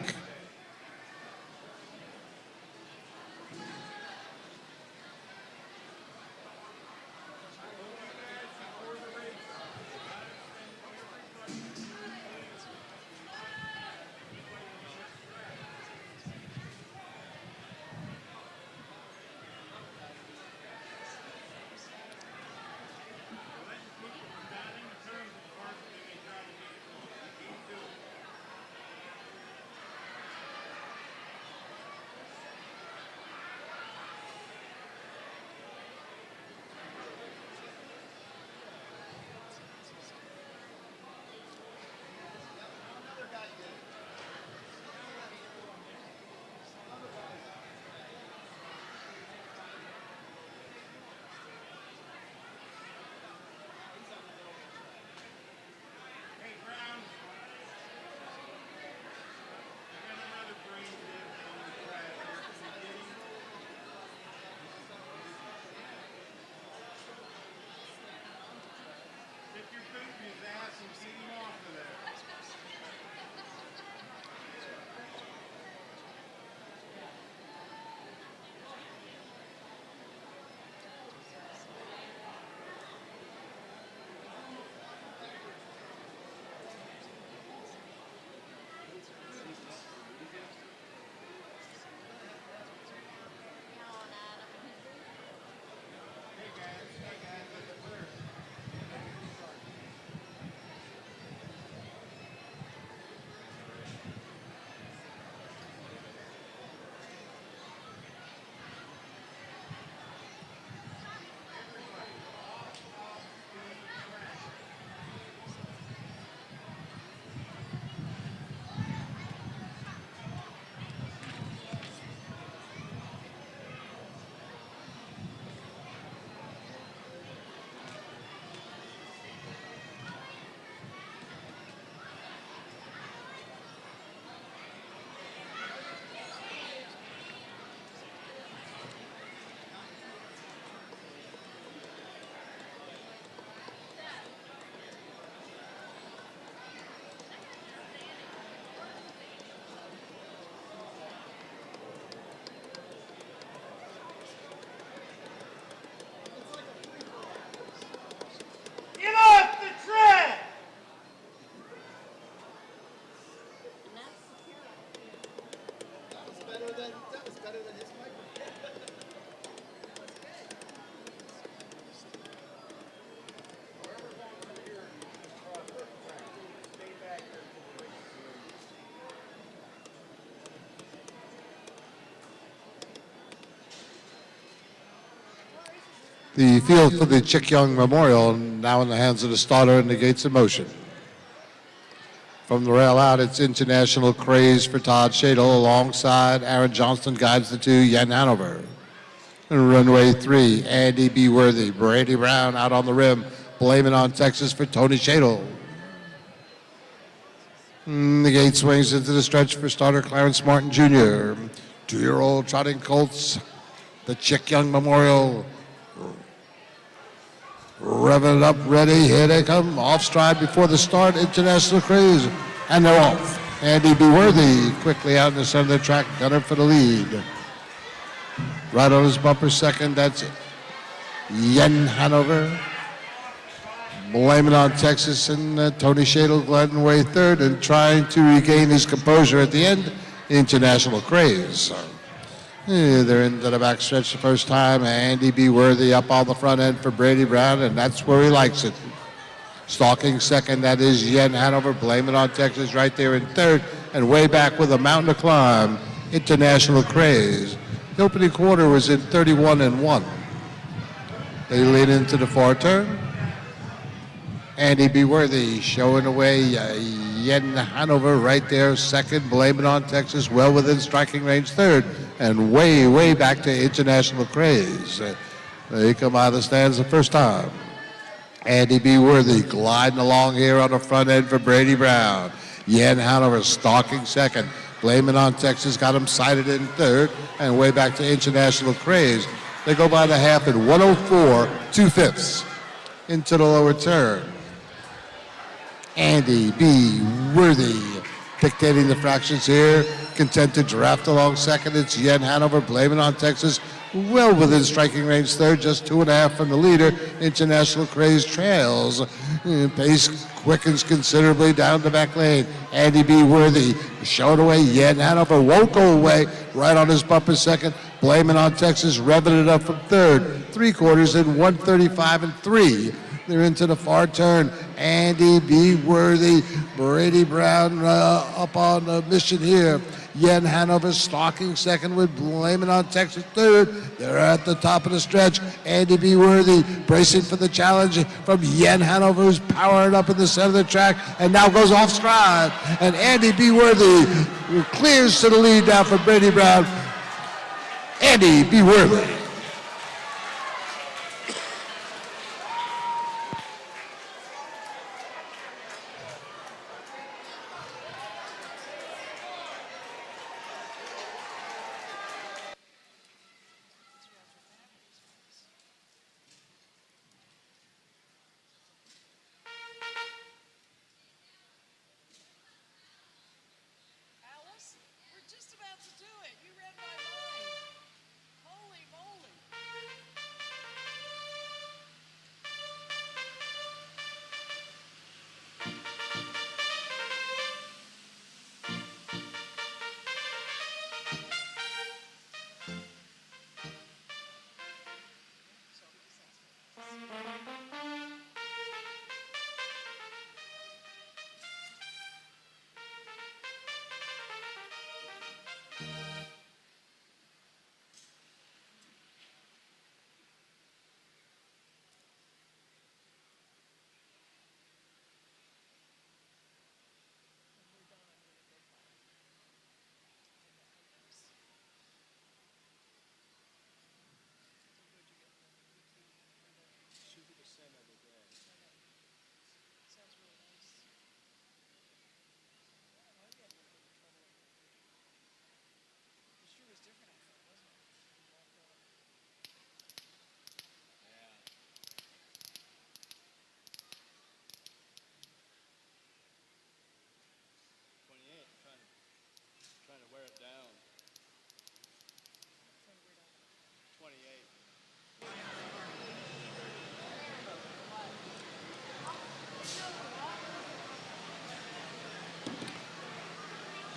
Get off the track! That was better than his mic. The field for the Chick Young Memorial now in the hands of the starter and the gates in motion. From the rail out, it's International Craze for Todd Shadle alongside Aaron Johnston guides the two, Yen Hanover. Runway 3, Andy B. Worthy, Brady Brown out on the rim, blaming on Texas for Tony Shadle. The gate swings into the stretch for starter Clarence Martin Jr. 2-year-old trotting colts, the Chick Young Memorial. Revving it up, ready, here they come. Off stride before the start, International Craze. And they're off. Andy B. Worthy quickly out in the center of the track, gunner for the lead. Right on his bumper second, that's Yen Hanover. Blaming on Texas and Tony Shadle, Glenn Way third, and trying to regain his composure at the end, International Craze. They're into the back stretch the first time. Andy B. Worthy up on the front end for Brady Brown, and that's where he likes it. Stalking second, that is Yen Hanover, blaming on Texas right there in third, and way back with a mountain to climb, International Craze. The opening quarter was in 31-1. They lead into the far turn. Andy B. Worthy showing away Yen Hanover right there, second, blaming on Texas, well within striking range third, and way back to International Craze. They come out of the stands the first time. Andy B. Worthy gliding along here on the front end for Brady Brown. Yen Hanover stalking second, blaming on Texas, got him sighted in third, and way back to International Craze. They go by the half in 104 2/5 into the lower turn. Andy B. Worthy dictating the fractions here, content to draft along second. It's Yen Hanover blaming on Texas, well within striking range third, just 2.5 from the leader. International Craze trails. Pace quickens considerably down the back lane. Andy B. Worthy showing away. Yen Hanover won't go away, right on his bumper second, blaming on Texas, revving it up from third. 3/4 in 135-3. They're into the far turn. Andy B. Worthy, Brady Brown up on the mission here. Yen Hanover stalking second with blaming on Texas third. They're at the top of the stretch. Andy B. Worthy bracing for the challenge from Yen Hanover, who's powering up in the center of the track and now goes off stride. And Andy B. Worthy clears to the lead now for Brady Brown. Andy B. Worthy.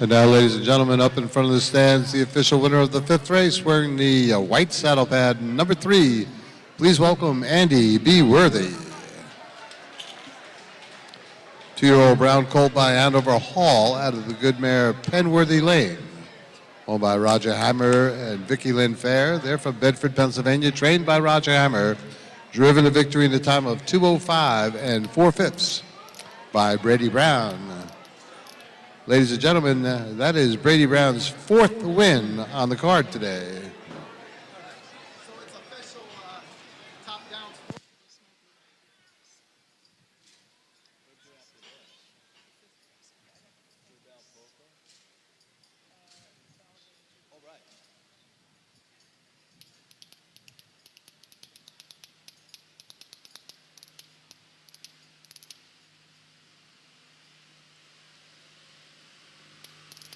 And now, ladies and gentlemen, up in front of the stands, the official winner of the 5th race, wearing the white saddle pad, number 3. Please welcome Andy B. Worthy. 2-year-old brown colt by Andover Hall out of the good mare Penworthy Lane. Owned by Roger Hammer and Vicki Lynn Fair. They're from Bedford, Pennsylvania, trained by Roger Hammer. Driven to victory in the time of 2:05 and 4/5 by Brady Brown. Ladies and gentlemen, that is Brady Brown's 4th win on the card today.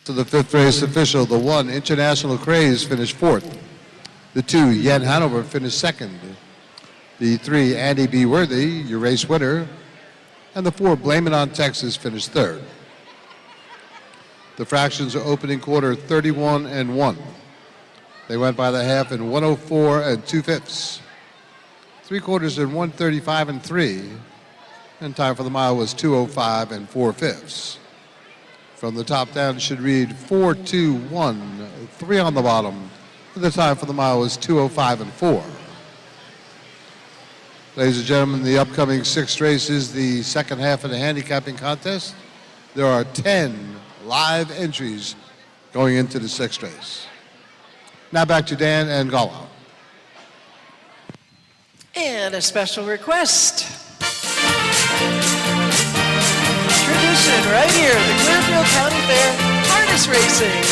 To the 5th race official, the 1, International Craze, finished 4th. The 2, Yen Hanover, finished 2nd. The 3, Andy B. Worthy, your race winner. And the 4, Blame It on Texas, finished 3rd. The fractions are opening quarter 31 and 1. They went by the half in 104 and 2/5. 3 quarters in 135 and 3. And time for the mile was 2:05 and 4/5. From the top down, it should read 4-2-1, 3 on the bottom. The time for the mile was 2:05 and 4. Ladies and gentlemen, the upcoming 6th race is the second half of the handicapping contest. There are 10 live entries going into the 6th race. Now back to Dan and Gala. And a special request. Tradition right here, the Clearfield County Fair harness racing.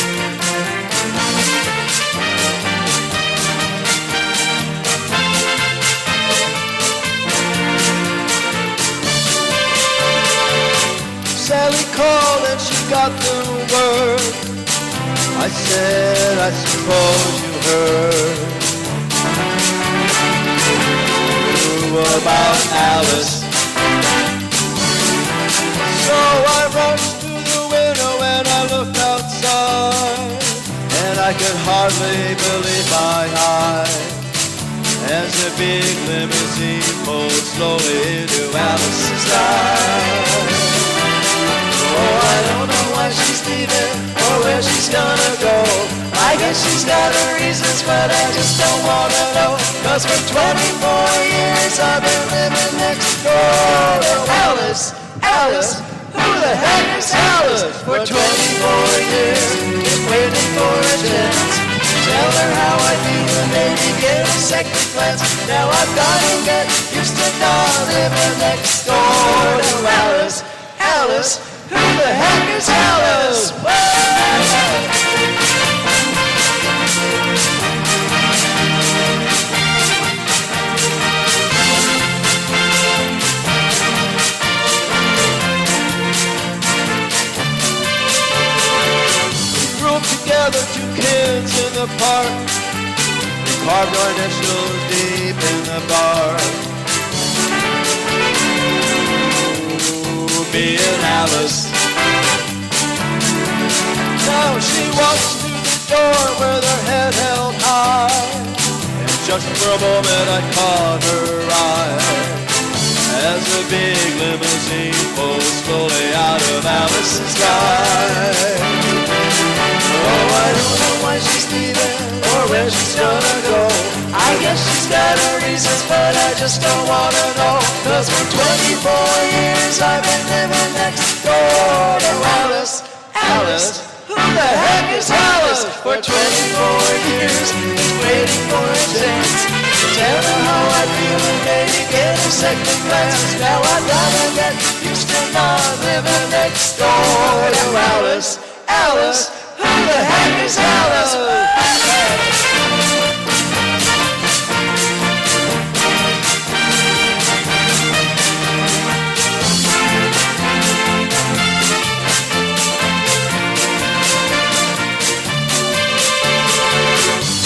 Sally called and she got the word. I said, I suppose you heard about Alice. So I rushed to the window and I looked outside, and I could hardly believe my eyes as a big limousine pulled slowly into Alice's life. Oh, I don't know why she's leaving or where she's gonna go. I guess she's got her reasons, but I just don't wanna know. 'Cause for 24 years I've been living next door to Alice. Alice, who the heck is Alice? For 24 years, just waiting for a chance. Tell her how I feel and maybe get a second glance. Now I've gotta get used to not living next door to Alice. Alice, who the heck is Alice? Together, 2 kids in the park, we carved our initials deep in the bark. Ooh, me and Alice. Now she walks through the door with her head held high, and just for a moment I caught her eye as a big limousine pulls slowly out of Alice's life. Oh, I don't know why she's leaving or where she's gonna go. I guess she's got her reasons, but I just don't wanna know. 'Cause for 24 years I've been living next door to Alice. Alice, who the heck is Alice? For 24 years, just waiting for a chance to tell her how I feel and maybe get a second glance. Now I've gotta get used to not living next door to Alice. Alice, who the heck is Alice?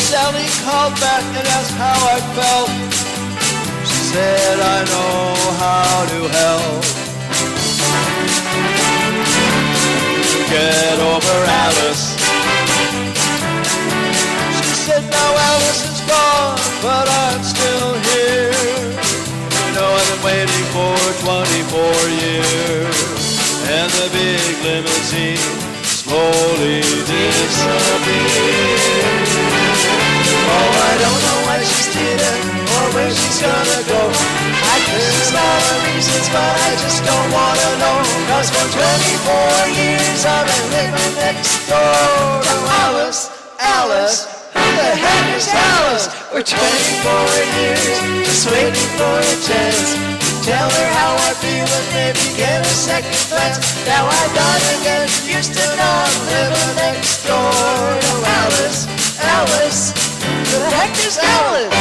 Sally called back and asked how I felt. She said, I know how to help. Get over Alice. Alice is gone, but I'm still here. You know I've been waiting for 24 years. And the big limousine slowly disappears. Oh, I don't know what she's doing or where she's gonna go. I guess she's got her reasons, but I just don't wanna know. 'Cause for 24 years I've been living next door to Alice. Alice, who the heck is Alice? For 24 years, just waiting for a chance to tell her how I feel and maybe get a second glance. Now I've got to get used to not living next door to Alice. Alice, who the heck is Alice?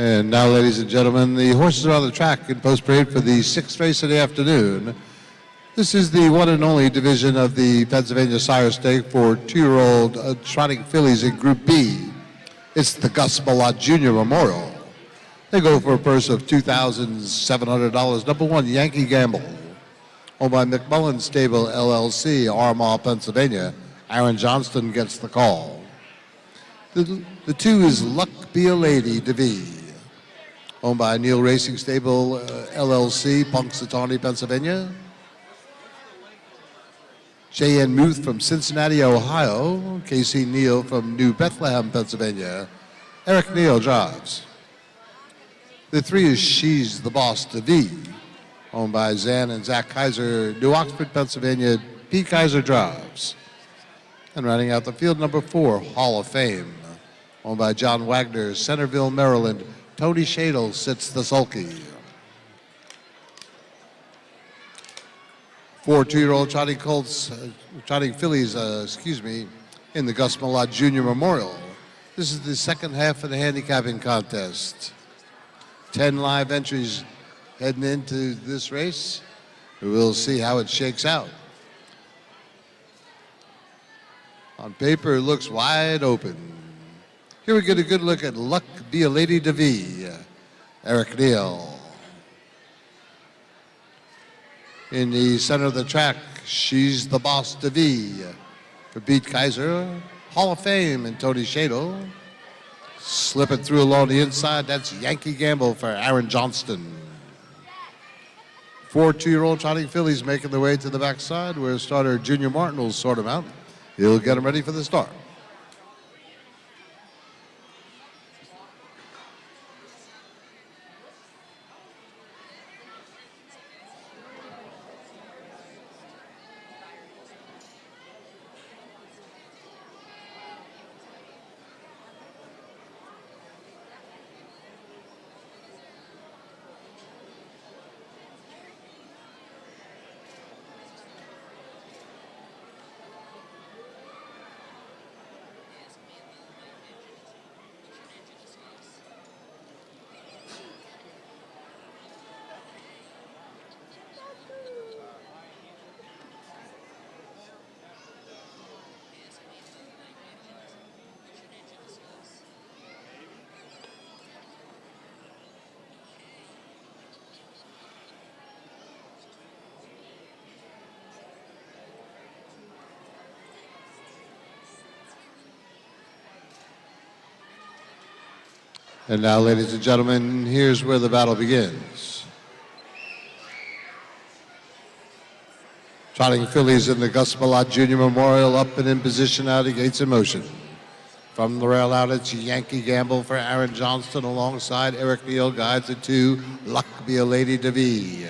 And now, ladies and gentlemen, the horses are on the track in post parade for the 6th race of the afternoon. This is the one and only division of the Pennsylvania Sire Stake for 2-year-old trotting fillies in Group B. It's the Gus Malott Jr. Memorial. They go for a purse of $2,700. Number 1, Yankee Gamble, owned by McMullen Stable LLC, Armagh, Pennsylvania. Aaron Johnston gets the call. The 2 is Luck Be a Lady DeVee, owned by Neal Racing Stable LLC, Punxsutawney, Pennsylvania. J.N. Muth from Cincinnati, Ohio. Casey Neal from New Bethlehem, Pennsylvania. Eric Neal drives. The 3 is She's the Boss DeVee, owned by Zan and Zach Kaiser, New Oxford, Pennsylvania. Pete Kaiser drives. And running out the field, number 4, Hall of Fame, owned by John Wagner, Centerville, Maryland. Tony Shadle sits the sulky. 4 2-year-old trotting fillies, in the Gus Malott Jr. Memorial. This is the second half of the handicapping contest. 10 live entries heading into this race. We'll see how it shakes out. On paper, it looks wide open. Here we get a good look at Luck Be a Lady DeVee, Eric Neal. In the center of the track, She's the Boss DeVee for Pete Kaiser, Hall of Fame, and Tony Shadle. Slipping through along the inside, that's Yankee Gamble for Aaron Johnston. 4 2-year-old trotting fillies making their way to the backside, where starter Junior Martin will sort them out. He'll get them ready for the start. And now, ladies and gentlemen, here's where the battle begins. Trotting fillies in the Gus Malott Jr. Memorial, up and in position, out of gates in motion. From the rail out, it's Yankee Gamble for Aaron Johnston alongside Eric Neal, guides the 2, Luck Be a Lady DeVee.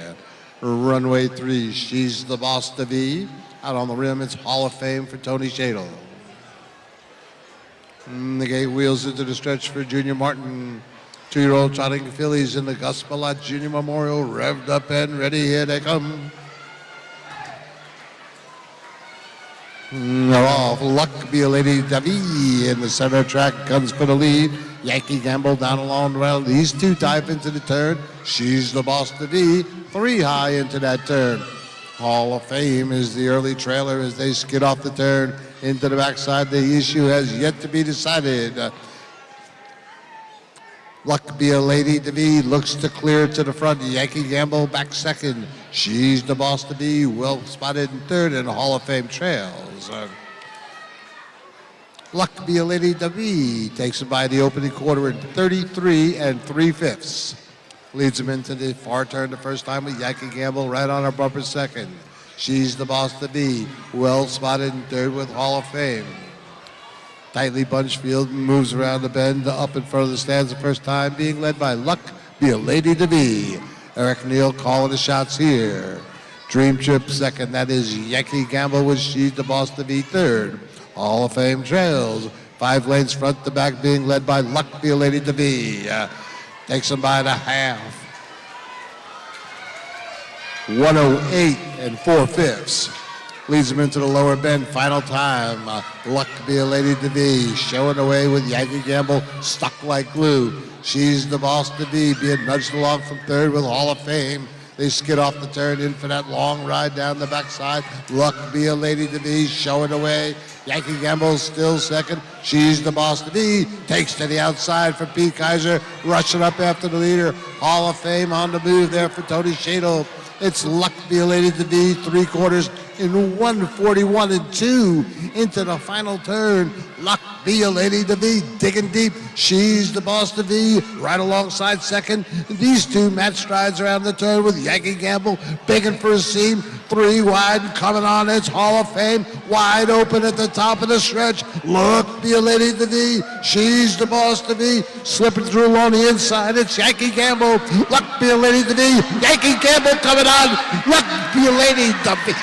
Runway 3, She's the Boss DeVee. Out on the rim, it's Hall of Fame for Tony Shadle. The gate wheels into the stretch for Junior Martin. 2-year-old trotting fillies in the Gus Malott Jr. Memorial, revved up and ready. Here they come. They're off. Luck Be a Lady DeVee in the center track comes for the lead. Yankee Gamble down along the rail. These 2 dive into the turn. She's the Boss DeVee. 3 high into that turn. Hall of Fame is the early trailer as they skid off the turn. into the backside. The issue has yet to be decided. Luck Be a Lady to be looks to clear to the front. Yankee Gamble back second. She's the Boss to be well spotted in third, and Hall of Fame trails. Luck Be a Lady to be takes it by the opening quarter in 33 3/5. Leads him into the far turn the first time with Yankee Gamble right on her bumper second. She's the Boss to be well spotted in third with Hall of Fame. Tightly bunched field moves around the bend up in front of the stands the first time, being led by Luck Be a Lady to be. Eric Neal calling the shots here. Dream Trip second, that is Yankee Gamble with She's the Boss to be third. Hall of Fame trails. 5 lanes front to back, being led by Luck Be a Lady to be. Takes him by the half. 108 4/5. Leads him into the lower bend. Final time. Luck Be a Lady to be. Showing away with Yankee Gamble stuck like glue. She's the Boss to be. Being nudged along from third with Hall of Fame. They skid off the turn in for that long ride down the backside. Luck Be a Lady to be. Showing away. Yankee Gamble still second. She's the Boss to be. Takes to the outside for Pete Kaiser. Rushing up after the leader. Hall of Fame on the move there for Tony Shadle. It's Luck Be a Lady to be. 3/4 in 141 2 into the final turn. Luck Be a Lady to be digging deep. She's the Boss to be right alongside second. These two match strides around the turn with Yankee Gamble begging for a seam. 3 wide coming on. It's Hall of Fame wide open at the top of the stretch. Luck Be a Lady to be. She's the Boss to be slipping through along the inside. It's Yankee Gamble. Luck Be a Lady to be. Yankee Gamble coming on. Luck Be a Lady to be.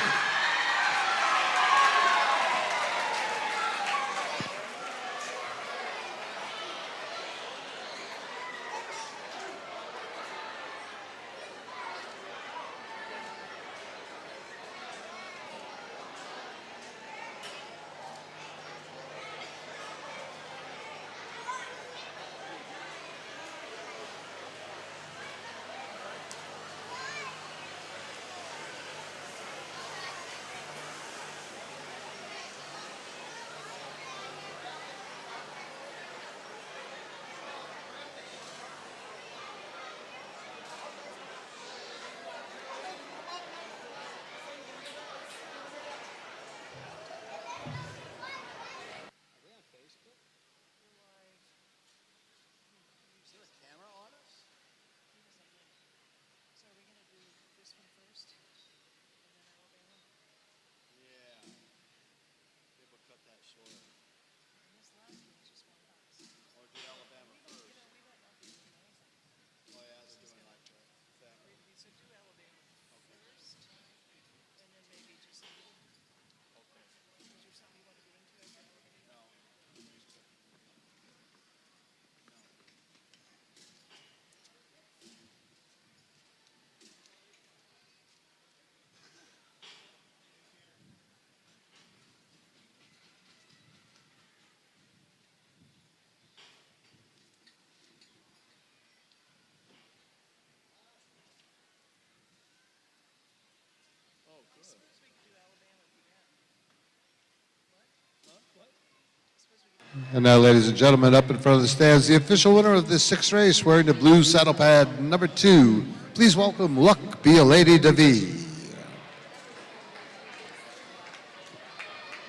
And now, ladies and gentlemen, up in front of the stands, the official winner of this 6th race, wearing the blue saddle pad number 2. Please welcome Luck Be a Lady to be.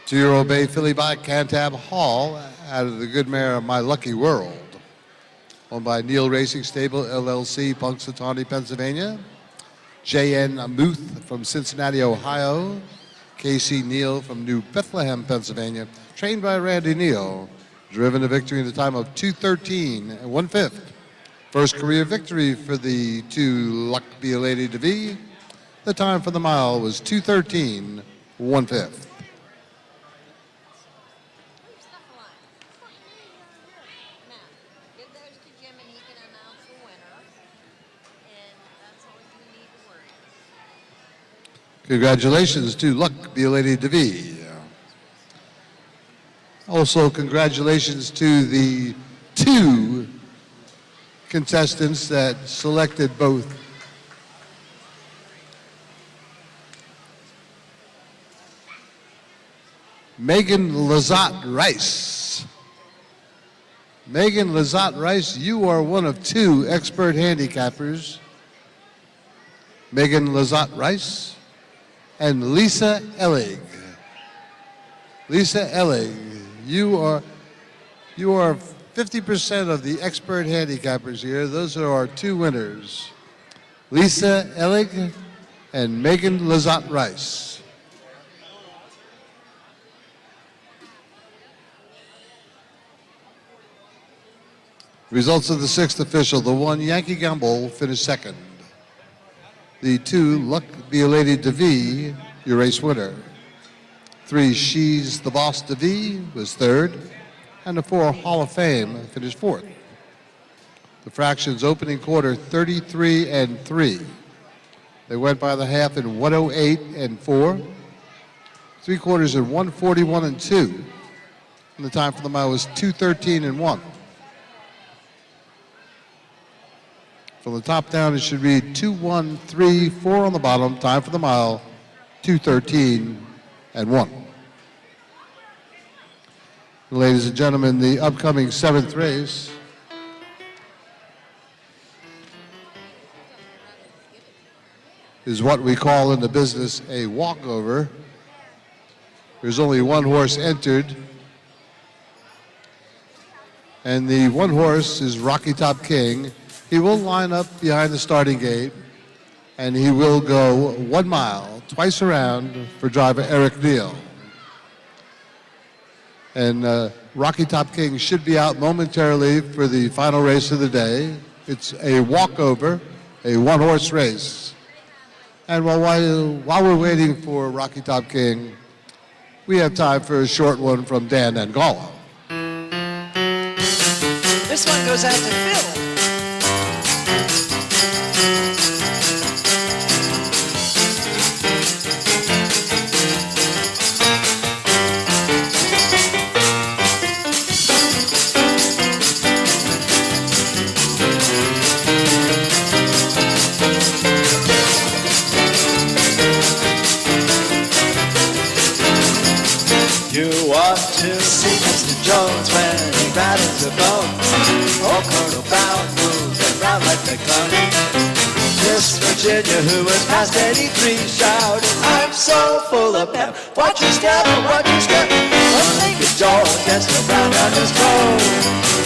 2-year-old bay filly by Cantab Hall out of the good mare My Lucky World. Owned by Neal Racing Stable, LLC, Punxsutawney, Pennsylvania. J.N. Muth from Cincinnati, Ohio. Casey Neal from New Bethlehem, Pennsylvania. Trained by Randy Neal. Driven to victory in the time of 2:13 1/5. First career victory for the 2 Luck Be a Lady to be. The time for the mile was 2:13 1/5. Congratulations to Luck Be a Lady to be. Also, congratulations to the 2 contestants that selected both Megan Lazat Rice. Megan Lazat Rice, you are one of 2 expert handicappers. Megan Lazat Rice and Lisa Ellig. Lisa Ellig, you are 50% of the expert handicappers here. Those are our 2 winners. Lisa Ellig and Megan Lazat Rice. Results of the 6th official. The 1 Yankee Gamble finished 2nd. The 2 Luck Be a Lady DeVee, your race winner. 3 She's the Boss DeVee was 3rd. And the 4 Hall of Fame finished 4th. The fractions opening quarter 33 and 3. They went by the half in 108 and 4. 3 quarters in 141 and 2. And the time for the mile was 2:13 and 1. From the top down, it should read 2:1:3:4 on the bottom. Time for the mile, 2:13 and 1. Ladies and gentlemen, the upcoming 7th race is what we call in the business a walkover. There's only 1 horse entered, and the 1 horse is Rocky Top King. He will line up behind the starting gate, and he will go 1 mile, twice around for driver Eric Neal. And Rocky Top King should be out momentarily for the final race of the day. It's a walkover, a 1-horse race. And while we're waiting for Rocky Top King, we have time for a short one from Dan Angola. This one goes out to Phil. You ought to see Mr. Jones when he rattles the bones. Oh, Colonel Brown moves and round like the clown. Miss Virginia, who was past 83, shouted, I'm so full of pep. Watch your step, watch your step. One legged George danced around on his toe.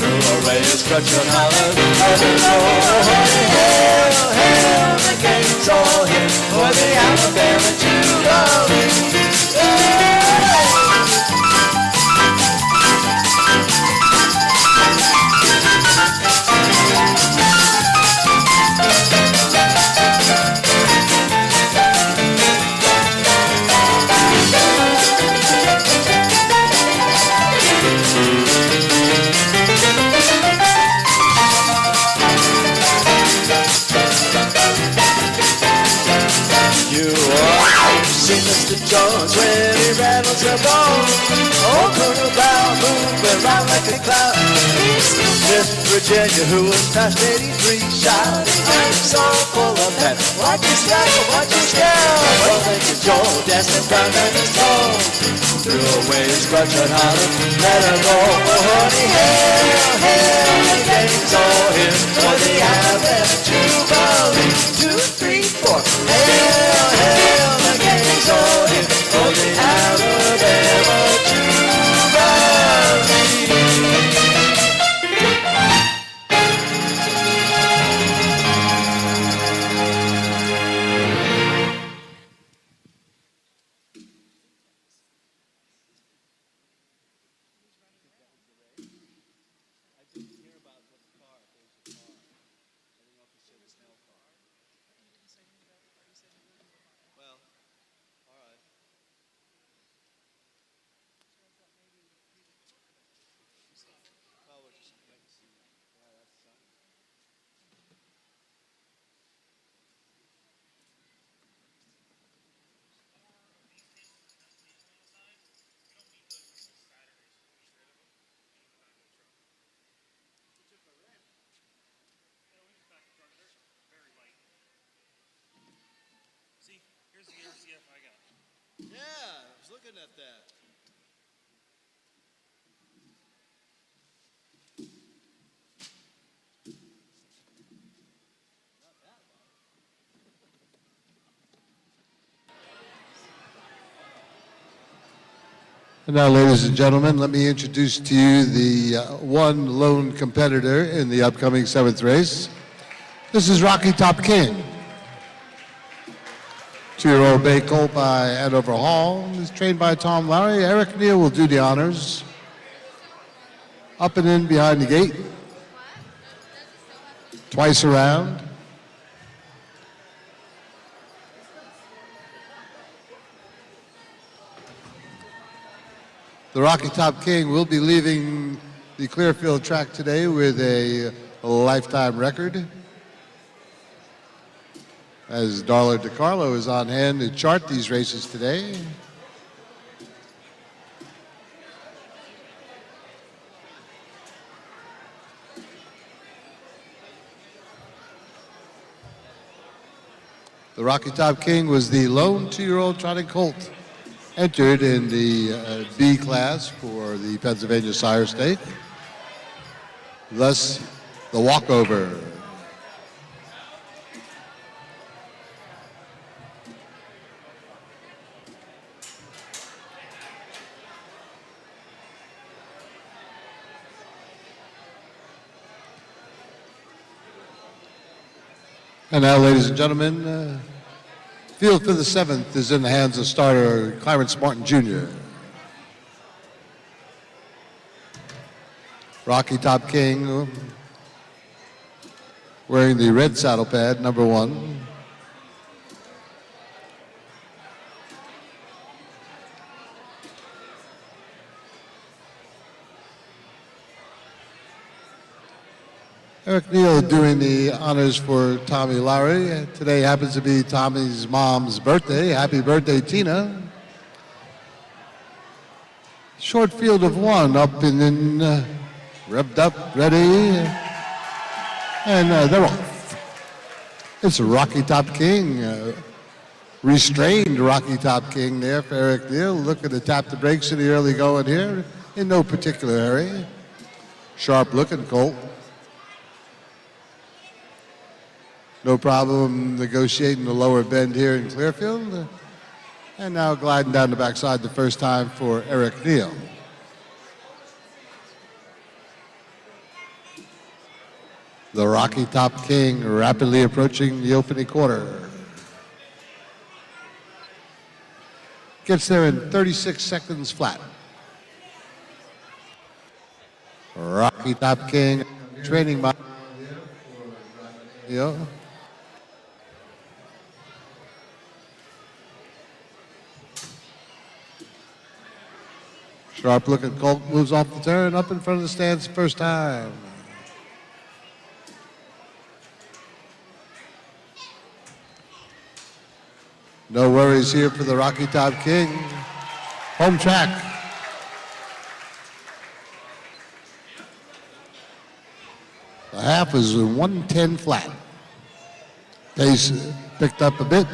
Threw away his crutch and hollered, hail, hail, the game's all here for the Alabama Jubilee. Mr. Jones when he rattles the bone. Oh, Colonel Brown moving around like a cloud. Miss Virginia, who was past 83, shouted, I'm so full of pep. Watch your step, watch your step. Well, Mr. Joe dancing round on his toe. Threw away his crutch and hollered, let her go. Oh, honey, hail, hail, the game's all here for the Alabama Jubilee. 2, 3, 4. Hail, hail, the game's all here for the Alabama Jubilee. Yeah, I was looking at that. And now, ladies and gentlemen, let me introduce to you the one lone competitor in the upcoming 7th race. This is Rocky Top King. 2-year-old bay colt by Andover Hall. He's trained by Tom Lowry. Eric Neal will do the honors. Up and in behind the gate. Twice around. The Rocky Top King will be leaving the Clearfield track today with a lifetime record. As Darla DiCarlo is on hand to chart these races today. The Rocky Top King was the lone 2-year-old trotting colt. Entered in the B class for the Pennsylvania Sire Stake. Thus, the walkover. And now, ladies and gentlemen, field for the 7th is in the hands of starter Clarence Martin Jr. Rocky Top King wearing the red saddle pad, number 1. Eric Neal doing the honors for Tommy Lowry. Today happens to be Tommy's mom's birthday. Happy birthday, Tina. Short field of 1 up and in, revved up, ready. And they're off. It's Rocky Top King. Restrained Rocky Top King there for Eric Neal. Looking to tap the brakes in the early going here. In no particular hurry. Sharp looking colt. No problem negotiating the lower bend here in Clearfield. And now gliding down the backside the first time for Eric Neal. The Rocky Top King rapidly approaching the opening quarter. Gets there in 36 seconds flat. Rocky Top King training by Neal. Sharp looking colt moves off the turn, up in front of the stands first time. No worries here for the Rocky Top King. Home track. The half is 110 flat. Pace picked up a bit.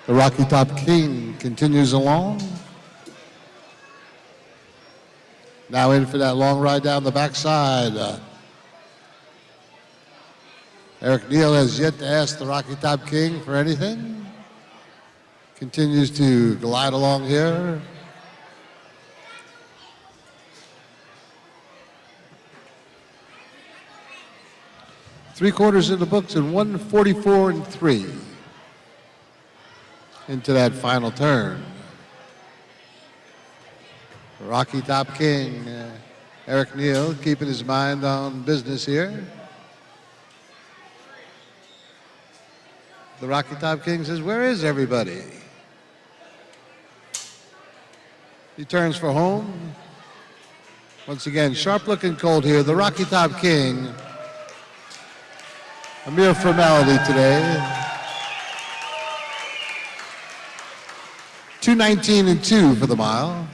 The Rocky Top King continues along. Now in for that long ride down the backside. Eric Neal has yet to ask the Rocky Top King for anything. Continues to glide along here. Three-quarters in the books and 144 3 into that final turn. Rocky Top King, Eric Neal, keeping his mind on business here. The Rocky Top King says, where is everybody? He turns for home. Once again, sharp looking colt here. The Rocky Top King, a mere formality today. 2:19 2 for the mile.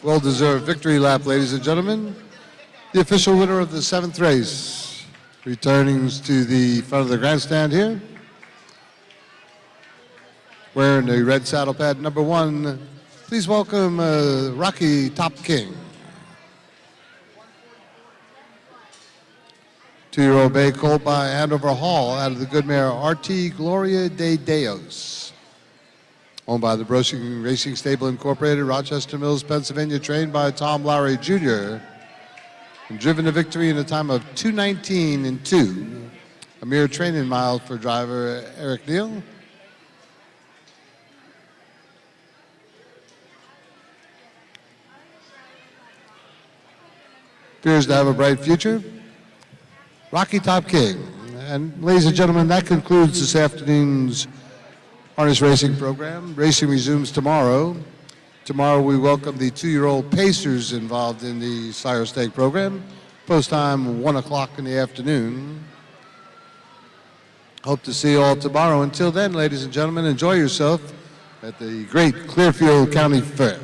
Well-deserved victory lap, ladies and gentlemen. The official winner of the 7th race, returning to the front of the grandstand here, wearing the red saddle pad number 1. Please welcome Rocky Top King. 2-year-old bay colt by Andover Hall out of the good mare RT Gloria de Deos. Owned by the Brosing Racing Stable Incorporated, Rochester Mills, Pennsylvania, trained by Tom Lowry Jr. and driven to victory in a time of 2:19 and 2. A mere training mile for driver Eric Neal. Appears to have a bright future. Rocky Top King. And ladies and gentlemen, that concludes this afternoon's harness racing program. Racing resumes tomorrow. Tomorrow we welcome the 2-year-old Pacers involved in the Sire Stake program. Post time 1 o'clock in the afternoon. Hope to see you all tomorrow. Until then, ladies and gentlemen, enjoy yourself at the great Clearfield County Fair.